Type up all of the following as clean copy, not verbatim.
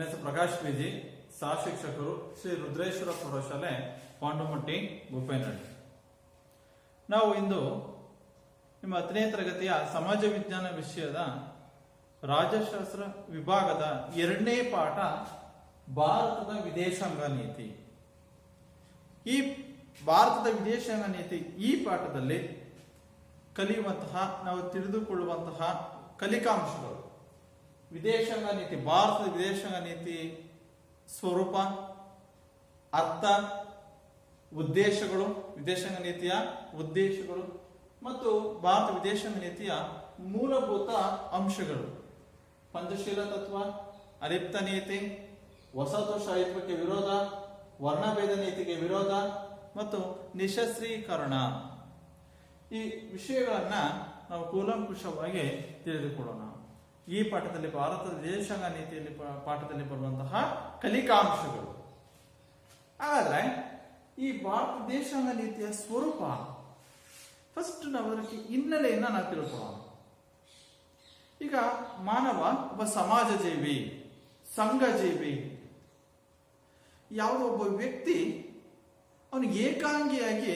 ನನ್ನ ಹೆಸರು ಪ್ರಕಾಶ್ ಪಿಜಿ, ಸಹ ಶಿಕ್ಷಕರು, ಶ್ರೀ ರುದ್ರೇಶ್ವರ ಪ್ರೌಢಶಾಲೆ, ಪಾಂಡುಮಟ್ಟಿ, ಗುಪ್ಪೇನಹಳ್ಳಿ. ನಾವು ಇಂದು ನಿಮ್ಮ 10ನೇ ತರಗತಿಯ ಸಮಾಜ ವಿಜ್ಞಾನ ವಿಷಯದ ರಾಜ್ಯಶಾಸ್ತ್ರ ವಿಭಾಗದ 2ನೇ ಪಾಠ ಭಾರತದ ವಿದೇಶಾಂಗ ನೀತಿ. ಈ ಭಾರತದ ವಿದೇಶಾಂಗ ನೀತಿ ಈ ಪಾಠದಲ್ಲಿ ಕಲಿಯುವಂತಹ, ನಾವು ತಿಳಿದುಕೊಳ್ಳುವಂತಹ ಕಲಿಕಾಂಶಗಳು: ವಿದೇಶಾಂಗ ನೀತಿ, ಭಾರತದ ವಿದೇಶಾಂಗ ನೀತಿ ಸ್ವರೂಪ, ಅರ್ಥ, ಉದ್ದೇಶಗಳು, ವಿದೇಶಾಂಗ ನೀತಿಯ ಉದ್ದೇಶಗಳು ಮತ್ತು ಭಾರತ ವಿದೇಶಾಂಗ ನೀತಿಯ ಮೂಲಭೂತ ಅಂಶಗಳು: ಪಂಚಶೀಲ ತತ್ವ, ಅಲಿಪ್ತ ನೀತಿ, ವಸಾಹತುಶಾಹಿತ್ವಕ್ಕೆ ವಿರೋಧ, ವರ್ಣಭೇದ ನೀತಿಗೆ ವಿರೋಧ ಮತ್ತು ನಿಶಸ್ತ್ರೀಕರಣ. ಈ ವಿಷಯಗಳನ್ನ ನಾವು ಕೂಲಂಕುಷವಾಗಿ ತಿಳಿದುಕೊಳ್ಳೋಣ. ಈ ಪಾಠದಲ್ಲಿ ಭಾರತದ ವಿದೇಶಾಂಗ ನೀತಿಯಲ್ಲಿ ಪಾಠದಲ್ಲಿ ಬರುವಂತಹ ಕಲಿಕಾಂಶಗಳು. ಹಾಗಾದ್ರೆ ಈ ಭಾರತ ವಿದೇಶಾಂಗ ನೀತಿಯ ಸ್ವರೂಪ, ಫಸ್ಟ್ ನಾವು ಅದಕ್ಕೆ ಹಿನ್ನೆಲೆಯನ್ನ ನಾವು ತಿಳ್ಕೊಳ್ಳೋಣ. ಈಗ ಮಾನವ ಒಬ್ಬ ಸಮಾಜ ಜೀವಿ, ಸಂಘ ಜೀವಿ. ಯಾವುದೋ ಒಬ್ಬ ವ್ಯಕ್ತಿ ಅವನು ಏಕಾಂಗಿಯಾಗಿ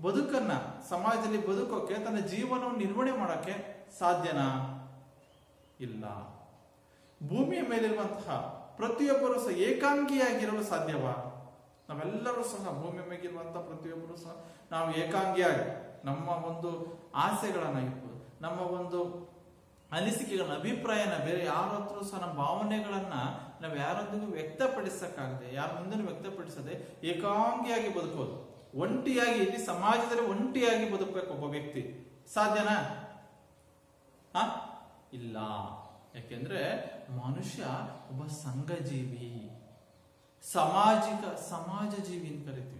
ಬದುಕನ್ನ, ಸಮಾಜದಲ್ಲಿ ಬದುಕೋಕೆ, ತನ್ನ ಜೀವನವನ್ನು ನಿರ್ವಹಣೆ ಮಾಡೋಕ್ಕೆ ಸಾಧ್ಯನಾ? ಇಲ್ಲ. ಭೂಮಿಯ ಮೇಲಿರುವಂತಹ ಪ್ರತಿಯೊಬ್ಬರು ಸಹ ಏಕಾಂಗಿಯಾಗಿರಲು ಸಾಧ್ಯವಾ? ನಾವೆಲ್ಲರೂ ಸಹ ಭೂಮಿಯ ಮೇಲಿರುವಂತಹ ಪ್ರತಿಯೊಬ್ಬರು ಸಹ ನಾವು ಏಕಾಂಗಿಯಾಗಿ ನಮ್ಮ ಒಂದು ಆಸೆಗಳನ್ನ ಇರ್ಬೋದು, ನಮ್ಮ ಒಂದು ಅನಿಸಿಕೆಗಳನ್ನ, ಅಭಿಪ್ರಾಯನ ಬೇರೆ ಯಾರ ಹತ್ರ ಸಹ ನಮ್ಮ ಭಾವನೆಗಳನ್ನ ನಾವು ಯಾರೊಂದಿಗೂ ವ್ಯಕ್ತಪಡಿಸಕ್ಕಾಗದೆ, ಯಾರ ಮುಂದೆ ವ್ಯಕ್ತಪಡಿಸದೆ ಏಕಾಂಗಿಯಾಗಿ ಬದುಕೋದು, ಒಂಟಿಯಾಗಿ, ಇಲ್ಲಿ ಸಮಾಜದಲ್ಲಿ ಒಂಟಿಯಾಗಿ ಬದುಕಬೇಕು ಒಬ್ಬ ವ್ಯಕ್ತಿ. ಸಾಧ್ಯನಾ? ಇಲ್ಲ. ಯಾಕೆಂದ್ರೆ ಮನುಷ್ಯ ಒಬ್ಬ ಸಂಘಜೀವಿ, ಸಮಾಜ ಜೀವಿ ಅಂತ ಕರಿತೀವಿ.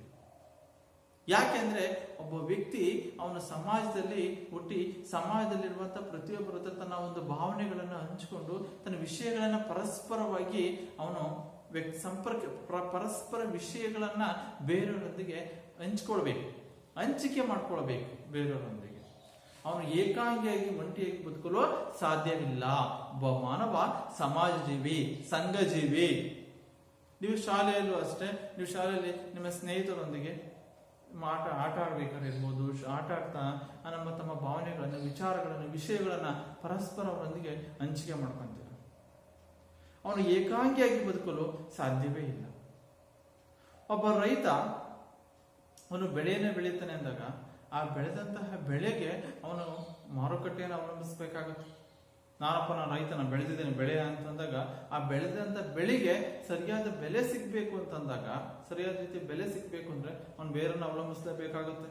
ಯಾಕೆಂದ್ರೆ ಒಬ್ಬ ವ್ಯಕ್ತಿ ಅವನ ಸಮಾಜದಲ್ಲಿ ಹುಟ್ಟಿ, ಸಮಾಜದಲ್ಲಿರುವಂತಹ ಪ್ರತಿಯೊಬ್ಬರ ಹತ್ರ ತನ್ನ ಒಂದು ಭಾವನೆಗಳನ್ನು ಹಂಚಿಕೊಂಡು, ತನ್ನ ವಿಷಯಗಳನ್ನ ಪರಸ್ಪರವಾಗಿ ಅವನು ಪರಸ್ಪರ ವಿಷಯಗಳನ್ನ ಬೇರೆಯವರೊಂದಿಗೆ ಹಂಚ್ಕೊಳ್ಬೇಕು, ಹಂಚಿಕೆ ಮಾಡ್ಕೊಳ್ಬೇಕು ಬೇರೆಯವರೊಂದಿಗೆ. ಅವನು ಏಕಾಂಗಿಯಾಗಿ ಒಂಟಿಯಾಗಿ ಬದುಕಲು ಸಾಧ್ಯವಿಲ್ಲ. ಒಬ್ಬ ಮಾನವ ಸಮಾಜ ಜೀವಿ, ಸಂಘ ಜೀವಿ. ನೀವು ಶಾಲೆಯಲ್ಲೂ ಅಷ್ಟೇ, ನೀವು ಶಾಲೆಯಲ್ಲಿ ನಿಮ್ಮ ಸ್ನೇಹಿತರೊಂದಿಗೆ ಆಟ ಆಡ್ಬೇಕಾದ್ರೆ ಇರ್ಬೋದು, ಆಟ ಆಡ್ತಾ ತಮ್ಮ ಭಾವನೆಗಳನ್ನು, ವಿಚಾರಗಳನ್ನು, ವಿಷಯಗಳನ್ನ ಪರಸ್ಪರ ಅವರೊಂದಿಗೆ ಹಂಚಿಕೆ ಮಾಡ್ಕೊಂತೀರ. ಅವನು ಏಕಾಂಗಿಯಾಗಿ ಬದುಕಲು ಸಾಧ್ಯವೇ ಇಲ್ಲ. ಒಬ್ಬ ರೈತ ಅವನು ಬೆಳೆಯನ್ನೇ ಬೆಳೀತಾನೆ ಅಂದಾಗ, ಆ ಬೆಳೆದಂತಹ ಬೆಳೆಗೆ ಅವನು ಮಾರುಕಟ್ಟೆಯನ್ನು ಅವಲಂಬಿಸಬೇಕಾಗುತ್ತೆ. ನಾನು ರೈತನ ಬೆಳೆದಿದ್ದೇನೆ ಬೆಳೆ ಅಂತಂದಾಗ, ಆ ಬೆಳೆದಂತ ಬೆಳೆಗೆ ಸರಿಯಾದ ಬೆಲೆ ಸಿಗ್ಬೇಕು ಅಂತಂದಾಗ, ಸರಿಯಾದ ರೀತಿ ಬೆಲೆ ಸಿಗ್ಬೇಕು ಅಂದ್ರೆ ಅವನು ಬೇರನ್ನು ಅವಲಂಬಿಸಲೇಬೇಕಾಗುತ್ತೆ.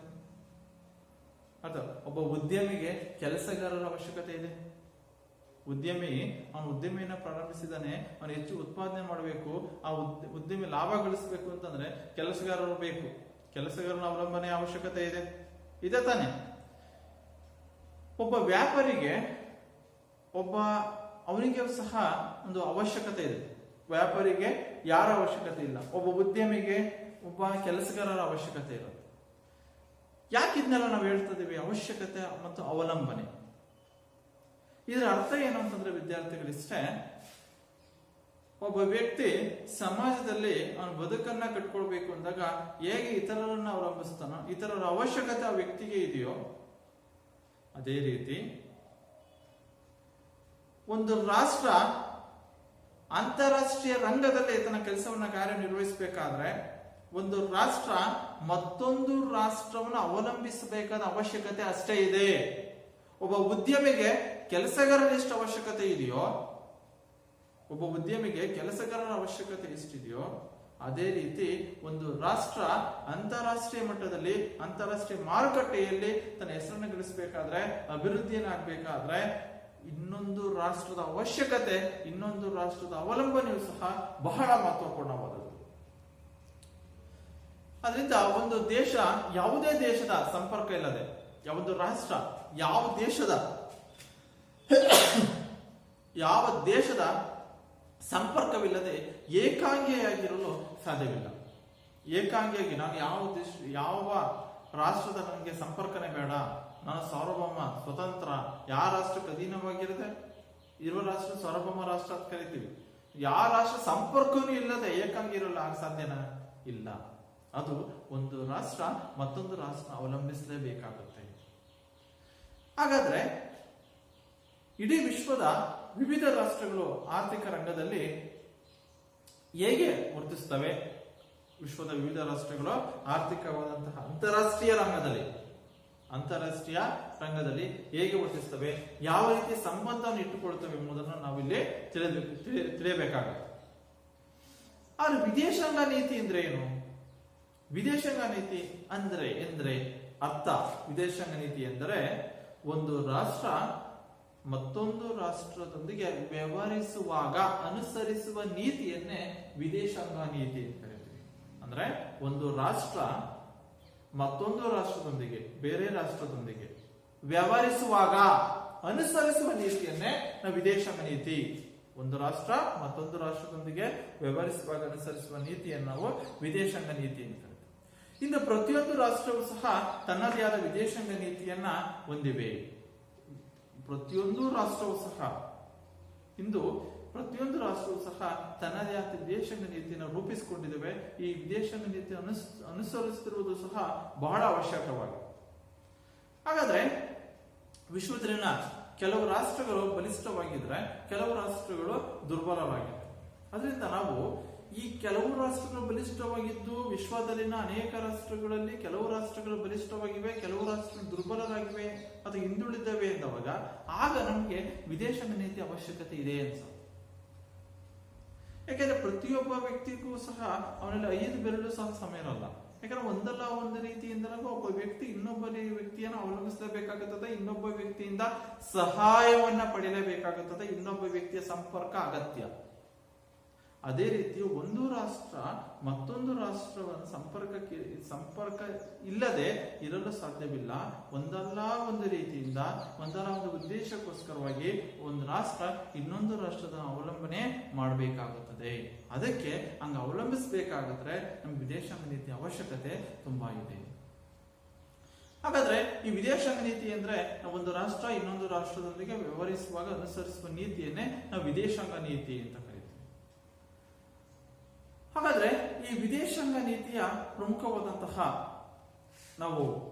ಅಥವಾ ಒಬ್ಬ ಉದ್ಯಮಿಗೆ ಕೆಲಸಗಾರರ ಅವಶ್ಯಕತೆ ಇದೆ. ಅವನು ಉದ್ಯಮಿಯನ್ನ ಪ್ರಾರಂಭಿಸಿದಾನೆ, ಅವನು ಹೆಚ್ಚು ಉತ್ಪಾದನೆ ಮಾಡಬೇಕು, ಆ ಉದ್ಯಮಿ ಲಾಭ ಗಳಿಸಬೇಕು ಅಂತಂದ್ರೆ ಕೆಲಸಗಾರರು ಬೇಕು, ಕೆಲಸಗಾರನ ಅವಲಂಬನೆ ಅವಶ್ಯಕತೆ ಇದೆ ತಾನೆ. ಒಬ್ಬ ವ್ಯಾಪಾರಿಗೆ ಅವನಿಗೆ ಸಹ ಒಂದು ಅವಶ್ಯಕತೆ ಇದೆ. ವ್ಯಾಪಾರಿಗೆ ಯಾರ ಅವಶ್ಯಕತೆ ಇಲ್ಲ, ಒಬ್ಬ ಉದ್ಯಮಿಗೆ ಒಬ್ಬ ಕೆಲಸಗಾರರ ಅವಶ್ಯಕತೆ ಇರುತ್ತೆ. ಯಾಕಿದ್ನೆಲ್ಲ ನಾವು ಹೇಳ್ತಿದ್ದೀವಿ? ಅವಶ್ಯಕತೆ ಮತ್ತು ಅವಲಂಬನೆ. ಇದರ ಅರ್ಥ ಏನು ಅಂತಂದ್ರೆ ವಿದ್ಯಾರ್ಥಿಗಳಿಷ್ಟೇ, ಒಬ್ಬ ವ್ಯಕ್ತಿ ಸಮಾಜದಲ್ಲಿ ಅವನ ಬದುಕನ್ನ ಕಟ್ಕೊಳ್ಬೇಕು ಅಂದಾಗ ಹೇಗೆ ಇತರರನ್ನ ಅವಲಂಬಿಸ್ತಾನೋ, ಇತರರ ಅವಶ್ಯಕತೆ ಆ ವ್ಯಕ್ತಿಗೆ ಇದೆಯೋ, ಅದೇ ರೀತಿ ಒಂದು ರಾಷ್ಟ್ರ ಅಂತಾರಾಷ್ಟ್ರೀಯ ರಂಗದಲ್ಲಿ ತನ್ನ ಕೆಲಸವನ್ನ ಕಾರ್ಯನಿರ್ವಹಿಸಬೇಕಾದ್ರೆ, ಒಂದು ರಾಷ್ಟ್ರ ಮತ್ತೊಂದು ರಾಷ್ಟ್ರವನ್ನು ಅವಲಂಬಿಸಬೇಕಾದ ಅವಶ್ಯಕತೆ ಅಷ್ಟೇ ಇದೆ. ಒಬ್ಬ ಉದ್ಯಮಿಗೆ ಕೆಲಸಗಾರರ ಎಷ್ಟು ಅವಶ್ಯಕತೆ ಇದೆಯೋ, ಒಬ್ಬ ಉದ್ಯಮಿಗೆ ಕೆಲಸಗಾರರ ಅವಶ್ಯಕತೆ ಎಷ್ಟಿದೆಯೋ, ಅದೇ ರೀತಿ ಒಂದು ರಾಷ್ಟ್ರ ಅಂತಾರಾಷ್ಟ್ರೀಯ ಮಟ್ಟದಲ್ಲಿ, ಅಂತಾರಾಷ್ಟ್ರೀಯ ಮಾರುಕಟ್ಟೆಯಲ್ಲಿ ತನ್ನ ಹೆಸರನ್ನು ಗಳಿಸಬೇಕಾದ್ರೆ, ಅಭಿವೃದ್ಧಿಯನ್ನಾಗಬೇಕಾದ್ರೆ ಇನ್ನೊಂದು ರಾಷ್ಟ್ರದ ಅವಶ್ಯಕತೆ, ಇನ್ನೊಂದು ರಾಷ್ಟ್ರದ ಅವಲಂಬನೆಯೂ ಸಹ ಬಹಳ ಮಹತ್ವಪೂರ್ಣವಾದದ್ದು. ಅದರಿಂದ ಒಂದು ದೇಶ, ಯಾವುದೇ ದೇಶದ ಸಂಪರ್ಕ ಇಲ್ಲದೆ, ಒಂದು ರಾಷ್ಟ್ರ ಯಾವ ದೇಶದ ಸಂಪರ್ಕವಿಲ್ಲದೆ ಏಕಾಂಗಿಯಾಗಿರಲು ಸಾಧ್ಯವಿಲ್ಲ. ಏಕಾಂಗಿಯಾಗಿ ನಾನು ಯಾವ ರಾಷ್ಟ್ರದ ನನಗೆ ಸಂಪರ್ಕನೇ ಬೇಡ, ನಾನು ಸಾರ್ವಭೌಮ, ಸ್ವತಂತ್ರ, ಯಾವ ರಾಷ್ಟ್ರಕ್ಕೆ ಅಧೀನವಾಗಿರುತ್ತೆ ಇರುವ ರಾಷ್ಟ್ರ ಸಾರ್ವಭೌಮ ರಾಷ್ಟ್ರ ಅಂತ ಕರಿತೀವಿ. ಯಾವ ರಾಷ್ಟ್ರ ಸಂಪರ್ಕನೂ ಇಲ್ಲದೆ ಏಕಾಂಗಿ ಇರಲ್ಲ, ಆಗ ಸಾಧ್ಯನಾ? ಇಲ್ಲ. ಅದು ಒಂದು ರಾಷ್ಟ್ರ ಮತ್ತೊಂದು ರಾಷ್ಟ್ರ ಅವಲಂಬಿಸಲೇಬೇಕಾಗುತ್ತೆ. ಹಾಗಾದ್ರೆ ಇಡೀ ವಿಶ್ವದ ವಿವಿಧ ರಾಷ್ಟ್ರಗಳು ಆರ್ಥಿಕ ರಂಗದಲ್ಲಿ ಹೇಗೆ ವರ್ತಿಸ್ತವೆ? ವಿಶ್ವದ ವಿವಿಧ ರಾಷ್ಟ್ರಗಳು ಆರ್ಥಿಕವಾದಂತಹ ಅಂತಾರಾಷ್ಟ್ರೀಯ ರಂಗದಲ್ಲಿ ಹೇಗೆ ವರ್ತಿಸ್ತವೆ, ಯಾವ ರೀತಿಯ ಸಂಬಂಧವನ್ನು ಇಟ್ಟುಕೊಳ್ತವೆ ಎಂಬುದನ್ನು ನಾವಿಲ್ಲಿ ತಿಳಿಯಬೇಕಾಗುತ್ತೆ. ಆದ್ರೆ ವಿದೇಶಾಂಗ ನೀತಿ ಅಂದ್ರೆ ಏನು? ವಿದೇಶಾಂಗ ನೀತಿ ಎಂದ್ರೆ ಅರ್ಥ, ವಿದೇಶಾಂಗ ನೀತಿ ಎಂದರೆ ಒಂದು ರಾಷ್ಟ್ರ ಮತ್ತೊಂದು ರಾಷ್ಟ್ರದೊಂದಿಗೆ ವ್ಯವಹರಿಸುವಾಗ ಅನುಸರಿಸುವ ನೀತಿಯನ್ನೇ ವಿದೇಶಾಂಗ ನೀತಿ ಅಂತ ಕರೀತೀವಿ. ಅಂದ್ರೆ ಒಂದು ರಾಷ್ಟ್ರ ಮತ್ತೊಂದು ರಾಷ್ಟ್ರದೊಂದಿಗೆ, ಬೇರೆ ರಾಷ್ಟ್ರದೊಂದಿಗೆ ವ್ಯವಹರಿಸುವಾಗ ಅನುಸರಿಸುವ ನೀತಿಯನ್ನೇ ನಾವು ವಿದೇಶಾಂಗ ನೀತಿ. ಒಂದು ರಾಷ್ಟ್ರ ಮತ್ತೊಂದು ರಾಷ್ಟ್ರದೊಂದಿಗೆ ವ್ಯವಹರಿಸುವಾಗ ಅನುಸರಿಸುವ ನೀತಿಯನ್ನು ನಾವು ವಿದೇಶಾಂಗ ನೀತಿ ಅಂತ ಕರೀತೀವಿ. ಇನ್ನು ಪ್ರತಿಯೊಂದು ರಾಷ್ಟ್ರವೂ ಸಹ ತನ್ನದೇ ಆದ ವಿದೇಶಾಂಗ ನೀತಿಯನ್ನ ಹೊಂದಿವೆ. ಪ್ರತಿಯೊಂದು ರಾಷ್ಟ್ರವೂ ಸಹ ತನ್ನದೇ ಆದ ವಿದೇಶಾಂಗ ನೀತಿಯನ್ನು ರೂಪಿಸಿಕೊಂಡಿದ್ದೇವೆ. ಈ ವಿದೇಶಾಂಗ ನೀತಿ ಅನುಸರಿಸುತ್ತಿರುವುದು ಸಹ ಬಹಳ ಅವಶ್ಯಕವಾಗಿದೆ. ಹಾಗಾದ್ರೆ ವಿಶ್ವದಲ್ಲಿನ ಕೆಲವು ರಾಷ್ಟ್ರಗಳು ಬಲಿಷ್ಠವಾಗಿದ್ರೆ ಕೆಲವು ರಾಷ್ಟ್ರಗಳು ದುರ್ಬಲವಾಗಿವೆ. ಅದರಿಂದ ನಾವು ಈ ಕೆಲವು ರಾಷ್ಟ್ರಗಳು ಬಲಿಷ್ಠವಾಗಿದ್ದು ವಿಶ್ವದಲ್ಲಿನ ಅನೇಕ ರಾಷ್ಟ್ರಗಳಲ್ಲಿ ಕೆಲವು ರಾಷ್ಟ್ರಗಳು ಬಲಿಷ್ಠವಾಗಿವೆ, ಕೆಲವು ರಾಷ್ಟ್ರಗಳು ದುರ್ಬಲರಾಗಿವೆ ಅಥವಾ ಹಿಂದುಳಿದವೆ ಎಂದವಾಗ ಆಗ ನಮಗೆ ವಿದೇಶಾಂಗ ನೀತಿ ಅವಶ್ಯಕತೆ ಇದೆ ಅನ್ಸುತ್ತೆ. ಯಾಕಂದ್ರೆ ಪ್ರತಿಯೊಬ್ಬ ವ್ಯಕ್ತಿಗೂ ಸಹ ಅವನಲ್ಲಿ 5 ಬೆರಳು ಸಹ ಸಮ ಇರಲ್ಲ. ಯಾಕಂದ್ರೆ ಒಂದಲ್ಲ ಒಂದು ರೀತಿಯಿಂದ ಒಬ್ಬ ವ್ಯಕ್ತಿ ಇನ್ನೊಬ್ಬ ವ್ಯಕ್ತಿಯನ್ನು ಅವಲಂಬಿಸಲೇಬೇಕಾಗುತ್ತದೆ, ಇನ್ನೊಬ್ಬ ವ್ಯಕ್ತಿಯಿಂದ ಸಹಾಯವನ್ನ ಪಡೆಯಲೇಬೇಕಾಗುತ್ತದೆ, ಇನ್ನೊಬ್ಬ ವ್ಯಕ್ತಿಯ ಸಂಪರ್ಕ ಅಗತ್ಯ. ಅದೇ ರೀತಿ ಒಂದು ರಾಷ್ಟ್ರ ಮತ್ತೊಂದು ರಾಷ್ಟ್ರವನ್ನು ಸಂಪರ್ಕ ಇಲ್ಲದೆ ಇರಲು ಸಾಧ್ಯವಿಲ್ಲ. ಒಂದಲ್ಲ ಒಂದು ರೀತಿಯಿಂದ ಒಂದಲ್ಲ ಒಂದು ಉದ್ದೇಶಕ್ಕೋಸ್ಕರವಾಗಿ ಒಂದು ರಾಷ್ಟ್ರ ಇನ್ನೊಂದು ರಾಷ್ಟ್ರದ ಅವಲಂಬನೆ ಮಾಡಬೇಕಾಗುತ್ತದೆ. ಅದಕ್ಕೆ ಹಂಗ ಅವಲಂಬಿಸಬೇಕಾಗಿದ್ರೆ ನಮ್ಗೆ ವಿದೇಶಾಂಗ ನೀತಿ ಅವಶ್ಯಕತೆ ತುಂಬಾ ಇದೆ. ಹಾಗಾದ್ರೆ ಈ ವಿದೇಶಾಂಗ ನೀತಿ ಅಂದ್ರೆ ನಾವು ಒಂದು ರಾಷ್ಟ್ರ ಇನ್ನೊಂದು ರಾಷ್ಟ್ರದೊಂದಿಗೆ ವ್ಯವಹರಿಸುವಾಗ ಅನುಸರಿಸುವ ನೀತಿಯನ್ನೇ ನಾವು ವಿದೇಶಾಂಗ ನೀತಿ ಅಂತ ಕರೀತೀವಿ. ಹಾಗಾದ್ರೆ ಈ ವಿದೇಶಾಂಗ ನೀತಿಯ ಪ್ರಮುಖವಾದಂತಹ ನಾವು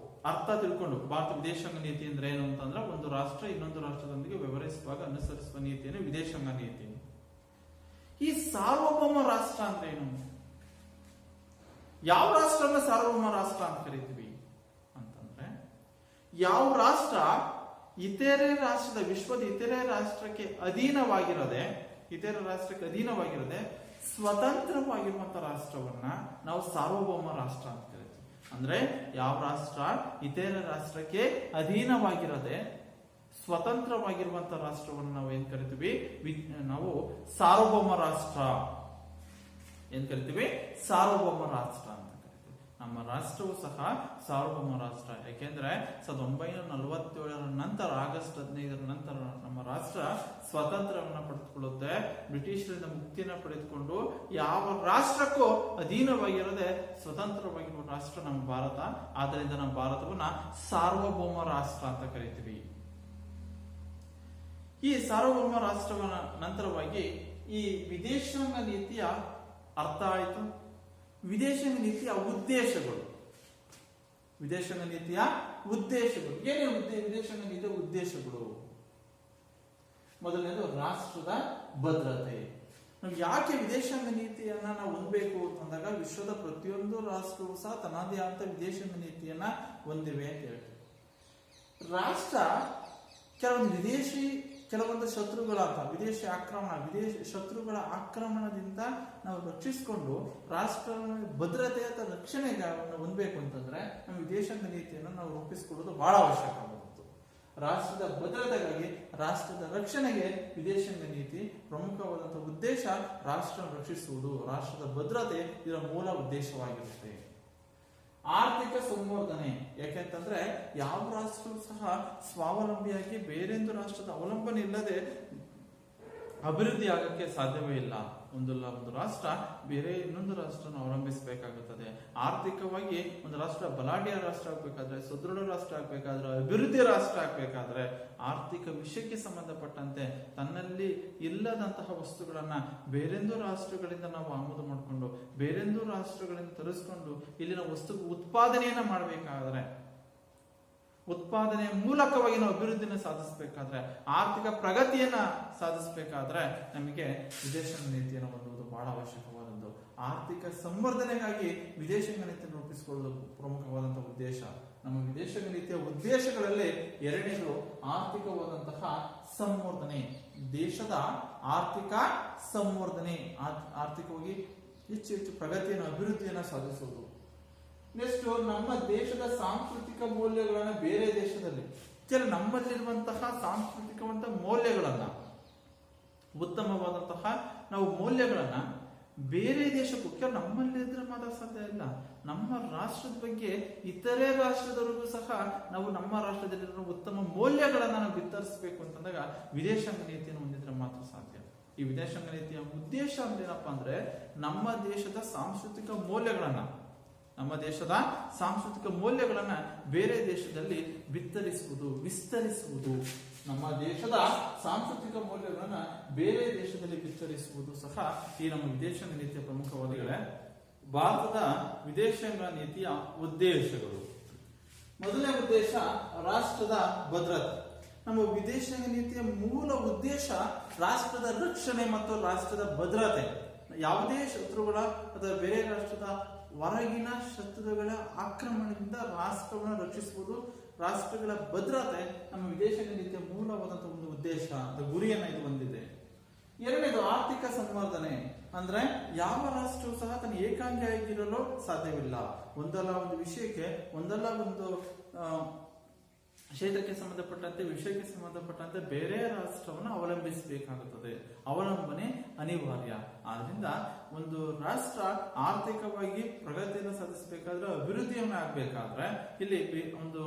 ಅರ್ಥ ತಿಳ್ಕೊಂಡು, ಭಾರತ ವಿದೇಶಾಂಗ ನೀತಿ ಅಂದ್ರೆ ಏನು ಅಂತಂದ್ರೆ ಒಂದು ರಾಷ್ಟ್ರ ಇನ್ನೊಂದು ರಾಷ್ಟ್ರದೊಂದಿಗೆ ವ್ಯವಹರಿಸುವಾಗ ಅನುಸರಿಸುವ ನೀತಿಯನ್ನು ವಿದೇಶಾಂಗ ನೀತಿ. ಈ ಸಾರ್ವಭೌಮ ರಾಷ್ಟ್ರ ಅಂದ್ರೆ ಏನು? ಯಾವ ರಾಷ್ಟ್ರನ ಸಾರ್ವಭೌಮ ರಾಷ್ಟ್ರ ಅಂತ ಕರಿತೀವಿ ಅಂತಂದ್ರೆ ಯಾವ ರಾಷ್ಟ್ರ ಇತರೆ ರಾಷ್ಟ್ರದ ವಿಶ್ವದ ಇತರೆ ರಾಷ್ಟ್ರಕ್ಕೆ ಅಧೀನವಾಗಿರದೆ ಸ್ವತಂತ್ರವಾಗಿರುವಂತಹ ರಾಷ್ಟ್ರವನ್ನ ನಾವು ಸಾರ್ವಭೌಮ ರಾಷ್ಟ್ರ ಅಂತ ಕರಿತೀವಿ. ಅಂದ್ರೆ ಯಾವ ರಾಷ್ಟ್ರ ಇತರೆ ರಾಷ್ಟ್ರಕ್ಕೆ ಅಧೀನವಾಗಿರದೆ ಸ್ವತಂತ್ರವಾಗಿರುವಂತಹ ರಾಷ್ಟ್ರವನ್ನು ನಾವು ಏನ್ ಕರಿತೀವಿ? ನಾವು ಸಾರ್ವಭೌಮ ರಾಷ್ಟ್ರ ಸಾರ್ವಭೌಮ ರಾಷ್ಟ್ರ ಅಂತ ಕರಿತೀವಿ. ನಮ್ಮ ರಾಷ್ಟ್ರವು ಸಹ ಸಾರ್ವಭೌಮ ರಾಷ್ಟ್ರ. ಯಾಕೆಂದ್ರೆ 1947 ನಂತರ, ಆಗಸ್ಟ್ 15 ನಂತರ ನಮ್ಮ ರಾಷ್ಟ್ರ ಸ್ವಾತಂತ್ರ್ಯವನ್ನು ಪಡೆದುಕೊಳ್ಳುತ್ತೆ. ಬ್ರಿಟಿಷರಿಂದ ಮುಕ್ತಿಯನ್ನು ಪಡೆದುಕೊಂಡು ಯಾವ ರಾಷ್ಟ್ರಕ್ಕೂ ಅಧೀನವಾಗಿರದೆ ಸ್ವತಂತ್ರವಾಗಿರುವ ರಾಷ್ಟ್ರ ನಮ್ಮ ಭಾರತ. ಆದ್ದರಿಂದ ನಮ್ಮ ಭಾರತವನ್ನ ಸಾರ್ವಭೌಮ ರಾಷ್ಟ್ರ ಅಂತ ಕರಿತೀವಿ. ಈ ಸಾರ್ವಭೌಮ ರಾಷ್ಟ್ರವನ್ನ ನಂತರವಾಗಿ ಈ ವಿದೇಶಾಂಗ ನೀತಿಯ ಅರ್ಥ ಆಯಿತು. ವಿದೇಶಾಂಗ ನೀತಿಯ ಉದ್ದೇಶಗಳು ಏನೇನು? ವಿದೇಶಾಂಗ ನೀತಿಯ ಉದ್ದೇಶಗಳು ಮೊದಲನೇದು ರಾಷ್ಟ್ರದ ಭದ್ರತೆ. ನಾವು ಯಾಕೆ ವಿದೇಶಾಂಗ ನೀತಿಯನ್ನ ನಾವು ಹೊಂದಬೇಕು ಅಂತಂದಾಗ ವಿಶ್ವದ ಪ್ರತಿಯೊಂದು ರಾಷ್ಟ್ರವೂ ಸಹ ತನ್ನದೇ ಆದ ವಿದೇಶಾಂಗ ನೀತಿಯನ್ನ ಹೊಂದಿವೆ ಅಂತ ಹೇಳ್ತೀವಿ. ರಾಷ್ಟ್ರ ಕೆಲವೊಂದು ಶತ್ರುಗಳ ಆಕ್ರಮಣದಿಂದ ನಾವು ರಕ್ಷಿಸಿಕೊಂಡು ರಾಷ್ಟ್ರ ಭದ್ರತೆ ಅಥವಾ ರಕ್ಷಣೆಗೆ ಹೊಂದಬೇಕು ಅಂತಂದ್ರೆ ನಮ್ಮ ವಿದೇಶಾಂಗ ನೀತಿಯನ್ನು ನಾವು ರೂಪಿಸಿಕೊಳ್ಳೋದು ಬಹಳ ಅವಶ್ಯಕವಾಗುತ್ತೆ. ರಾಷ್ಟ್ರದ ಭದ್ರತೆಗಾಗಿ, ರಾಷ್ಟ್ರದ ರಕ್ಷಣೆಗೆ ವಿದೇಶಾಂಗ ನೀತಿ ಪ್ರಮುಖವಾದಂತಹ ಉದ್ದೇಶ ರಾಷ್ಟ್ರ ರಕ್ಷಿಸುವುದು. ರಾಷ್ಟ್ರದ ಭದ್ರತೆ ಇದರ ಮೂಲ ಉದ್ದೇಶವಾಗಿರುತ್ತೆ. ಆರ್ಥಿಕ ಸಂವರ್ಧನೆ, ಯಾಕೆಂತಂದ್ರೆ ಯಾವ ರಾಷ್ಟ್ರವೂ ಸಹ ಸ್ವಾವಲಂಬಿಯಾಗಿ ಬೇರೊಂದು ರಾಷ್ಟ್ರದ ಅವಲಂಬನೆ ಇಲ್ಲದೆ ಅಭಿವೃದ್ಧಿ ಆಗಕ್ಕೆ ಸಾಧ್ಯವೇ ಇಲ್ಲ. ಒಂದು ರಾಷ್ಟ್ರ ಬೇರೆ ಇನ್ನೊಂದು ರಾಷ್ಟ್ರನ ಅವಲಂಬಿಸಬೇಕಾಗುತ್ತದೆ. ಆರ್ಥಿಕವಾಗಿ ಒಂದು ರಾಷ್ಟ್ರ ಬಲಾಢ್ಯ ರಾಷ್ಟ್ರ ಆಗ್ಬೇಕಾದ್ರೆ, ಸುದೃಢ ರಾಷ್ಟ್ರ ಆಗ್ಬೇಕಾದ್ರೆ, ಅಭಿವೃದ್ಧಿ ರಾಷ್ಟ್ರ ಆಗ್ಬೇಕಾದ್ರೆ ಆರ್ಥಿಕ ವಿಷಯಕ್ಕೆ ಸಂಬಂಧಪಟ್ಟಂತೆ ತನ್ನಲ್ಲಿ ಇಲ್ಲದಂತಹ ವಸ್ತುಗಳನ್ನ ಬೇರೆಂದು ರಾಷ್ಟ್ರಗಳಿಂದ ನಾವು ಆಮದು ಮಾಡಿಕೊಂಡು ಬೇರೆಂದು ರಾಷ್ಟ್ರಗಳಿಂದ ತರಿಸ್ಕೊಂಡು ಇಲ್ಲಿನ ವಸ್ತು ಉತ್ಪಾದನೆಯನ್ನ ಮಾಡಬೇಕಾದ್ರೆ, ಉತ್ಪಾದನೆಯ ಮೂಲಕವಾಗಿ ನಾವು ಅಭಿವೃದ್ಧಿನ ಸಾಧಿಸಬೇಕಾದ್ರೆ, ಆರ್ಥಿಕ ಪ್ರಗತಿಯನ್ನ ಸಾಧಿಸಬೇಕಾದ್ರೆ ನಮಗೆ ವಿದೇಶಾಂಗ ನೀತಿಯನ್ನು ಹೊಂದುವುದು ಬಹಳ ಅವಶ್ಯಕವಾದದ್ದು. ಆರ್ಥಿಕ ಸಂವರ್ಧನೆಗಾಗಿ ವಿದೇಶಾಂಗ ನೀತಿಯನ್ನು ರೂಪಿಸಿಕೊಳ್ಳುವುದು ಪ್ರಮುಖವಾದಂತಹ ಉದ್ದೇಶ. ನಮ್ಮ ವಿದೇಶಾಂಗ ನೀತಿಯ ಉದ್ದೇಶಗಳಲ್ಲಿ ಎರಡನೇದು ಆರ್ಥಿಕವಾದಂತಹ ಸಂವರ್ಧನೆ, ದೇಶದ ಆರ್ಥಿಕ ಸಂವರ್ಧನೆ, ಆರ್ಥಿಕವಾಗಿ ಹೆಚ್ಚು ಹೆಚ್ಚು ಪ್ರಗತಿಯನ್ನು ಅಭಿವೃದ್ಧಿಯನ್ನು ಸಾಧಿಸುವುದು. ನೆಕ್ಸ್ಟ್, ನಮ್ಮ ದೇಶದ ಸಾಂಸ್ಕೃತಿಕ ಮೌಲ್ಯಗಳನ್ನ ಬೇರೆ ದೇಶದಲ್ಲಿ ನಮ್ಮಲ್ಲಿರುವಂತಹ ಸಾಂಸ್ಕೃತಿಕವಂತ ಮೌಲ್ಯಗಳನ್ನ, ಉತ್ತಮವಾದಂತಹ ನಾವು ಮೌಲ್ಯಗಳನ್ನ ಬೇರೆ ದೇಶಕ್ಕೂ ನಮ್ಮಲ್ಲಿದ್ರೆ ಮಾತ್ರ ಸಾಧ್ಯ ಇಲ್ಲ. ನಮ್ಮ ರಾಷ್ಟ್ರದ ಬಗ್ಗೆ ಇತರೆ ರಾಷ್ಟ್ರದವರಿಗೂ ಸಹ ನಾವು ನಮ್ಮ ರಾಷ್ಟ್ರದಲ್ಲಿರುವ ಉತ್ತಮ ಮೌಲ್ಯಗಳನ್ನ ನಾವು ಬಿತ್ತರಿಸಬೇಕು ಅಂತಂದಾಗ ವಿದೇಶಾಂಗ ನೀತಿಯನ್ನು ಹೊಂದಿದ್ರೆ ಮಾತ್ರ ಸಾಧ್ಯ. ಈ ವಿದೇಶಾಂಗ ನೀತಿಯ ಉದ್ದೇಶ ಅಂದ್ರೆ ಏನಪ್ಪಾ ಅಂದ್ರೆ ನಮ್ಮ ದೇಶದ ಸಾಂಸ್ಕೃತಿಕ ಮೌಲ್ಯಗಳನ್ನ ಬೇರೆ ದೇಶದಲ್ಲಿ ಬಿತ್ತರಿಸುವುದು, ವಿಸ್ತರಿಸುವುದು. ನಮ್ಮ ದೇಶದ ಸಾಂಸ್ಕೃತಿಕ ಮೌಲ್ಯಗಳನ್ನ ಬೇರೆ ದೇಶದಲ್ಲಿ ವಿಸ್ತರಿಸುವುದು ಸಹ ಈ ನಮ್ಮ ವಿದೇಶಾಂಗ ನೀತಿಯ ಪ್ರಮುಖವಾದಿಗಳೇ. ಭಾರತದ ವಿದೇಶಾಂಗ ನೀತಿಯ ಉದ್ದೇಶಗಳು. ಮೊದಲನೇ ಉದ್ದೇಶ ರಾಷ್ಟ್ರದ ಭದ್ರತೆ. ನಮ್ಮ ವಿದೇಶಾಂಗ ನೀತಿಯ ಮೂಲ ಉದ್ದೇಶ ರಾಷ್ಟ್ರದ ರಕ್ಷಣೆ ಮತ್ತು ರಾಷ್ಟ್ರದ ಭದ್ರತೆ. ಯಾವುದೇ ಶತ್ರುಗಳ ಅಥವಾ ಬೇರೆ ರಾಷ್ಟ್ರದ ಹೊರಗಿನ ಶತ್ರುಗಳ ಆಕ್ರಮಣದಿಂದ ರಾಷ್ಟ್ರವನ್ನು ರಕ್ಷಿಸುವುದು, ರಾಷ್ಟ್ರಗಳ ಭದ್ರತೆ ನಮ್ಮ ವಿದೇಶಾಂಗ ನೀತಿಯ ಮೂಲವಾದಂತಹ ಒಂದು ಉದ್ದೇಶ, ಗುರಿಯನ್ನ ಇದು ಹೊಂದಿದೆ. ಎರಡನೇದು ಆರ್ಥಿಕ ಸಂವರ್ಧನೆ. ಅಂದ್ರೆ ಯಾವ ರಾಷ್ಟ್ರವು ಸಹ ತನ್ನ ಏಕಾಂಗಿಯಾಗಿರಲು ಸಾಧ್ಯವಿಲ್ಲ. ಒಂದಲ್ಲ ಒಂದು ವಿಷಯಕ್ಕೆ, ಒಂದಲ್ಲ ಒಂದು ಕ್ಷೇತ್ರಕ್ಕೆ ಸಂಬಂಧಪಟ್ಟಂತೆ, ವಿಷಯಕ್ಕೆ ಸಂಬಂಧಪಟ್ಟಂತೆ ಬೇರೆ ರಾಷ್ಟ್ರವನ್ನು ಅವಲಂಬಿಸಬೇಕಾಗುತ್ತದೆ. ಅವಲಂಬನೆ ಅನಿವಾರ್ಯ. ಆದ್ರಿಂದ ಒಂದು ರಾಷ್ಟ್ರ ಆರ್ಥಿಕವಾಗಿ ಪ್ರಗತಿಯನ್ನು ಸಾಧಿಸಬೇಕಾದ್ರೆ, ಅಭಿವೃದ್ಧಿಯನ್ನು ಆಗ್ಬೇಕಾದ್ರೆ ಇಲ್ಲಿ ಒಂದು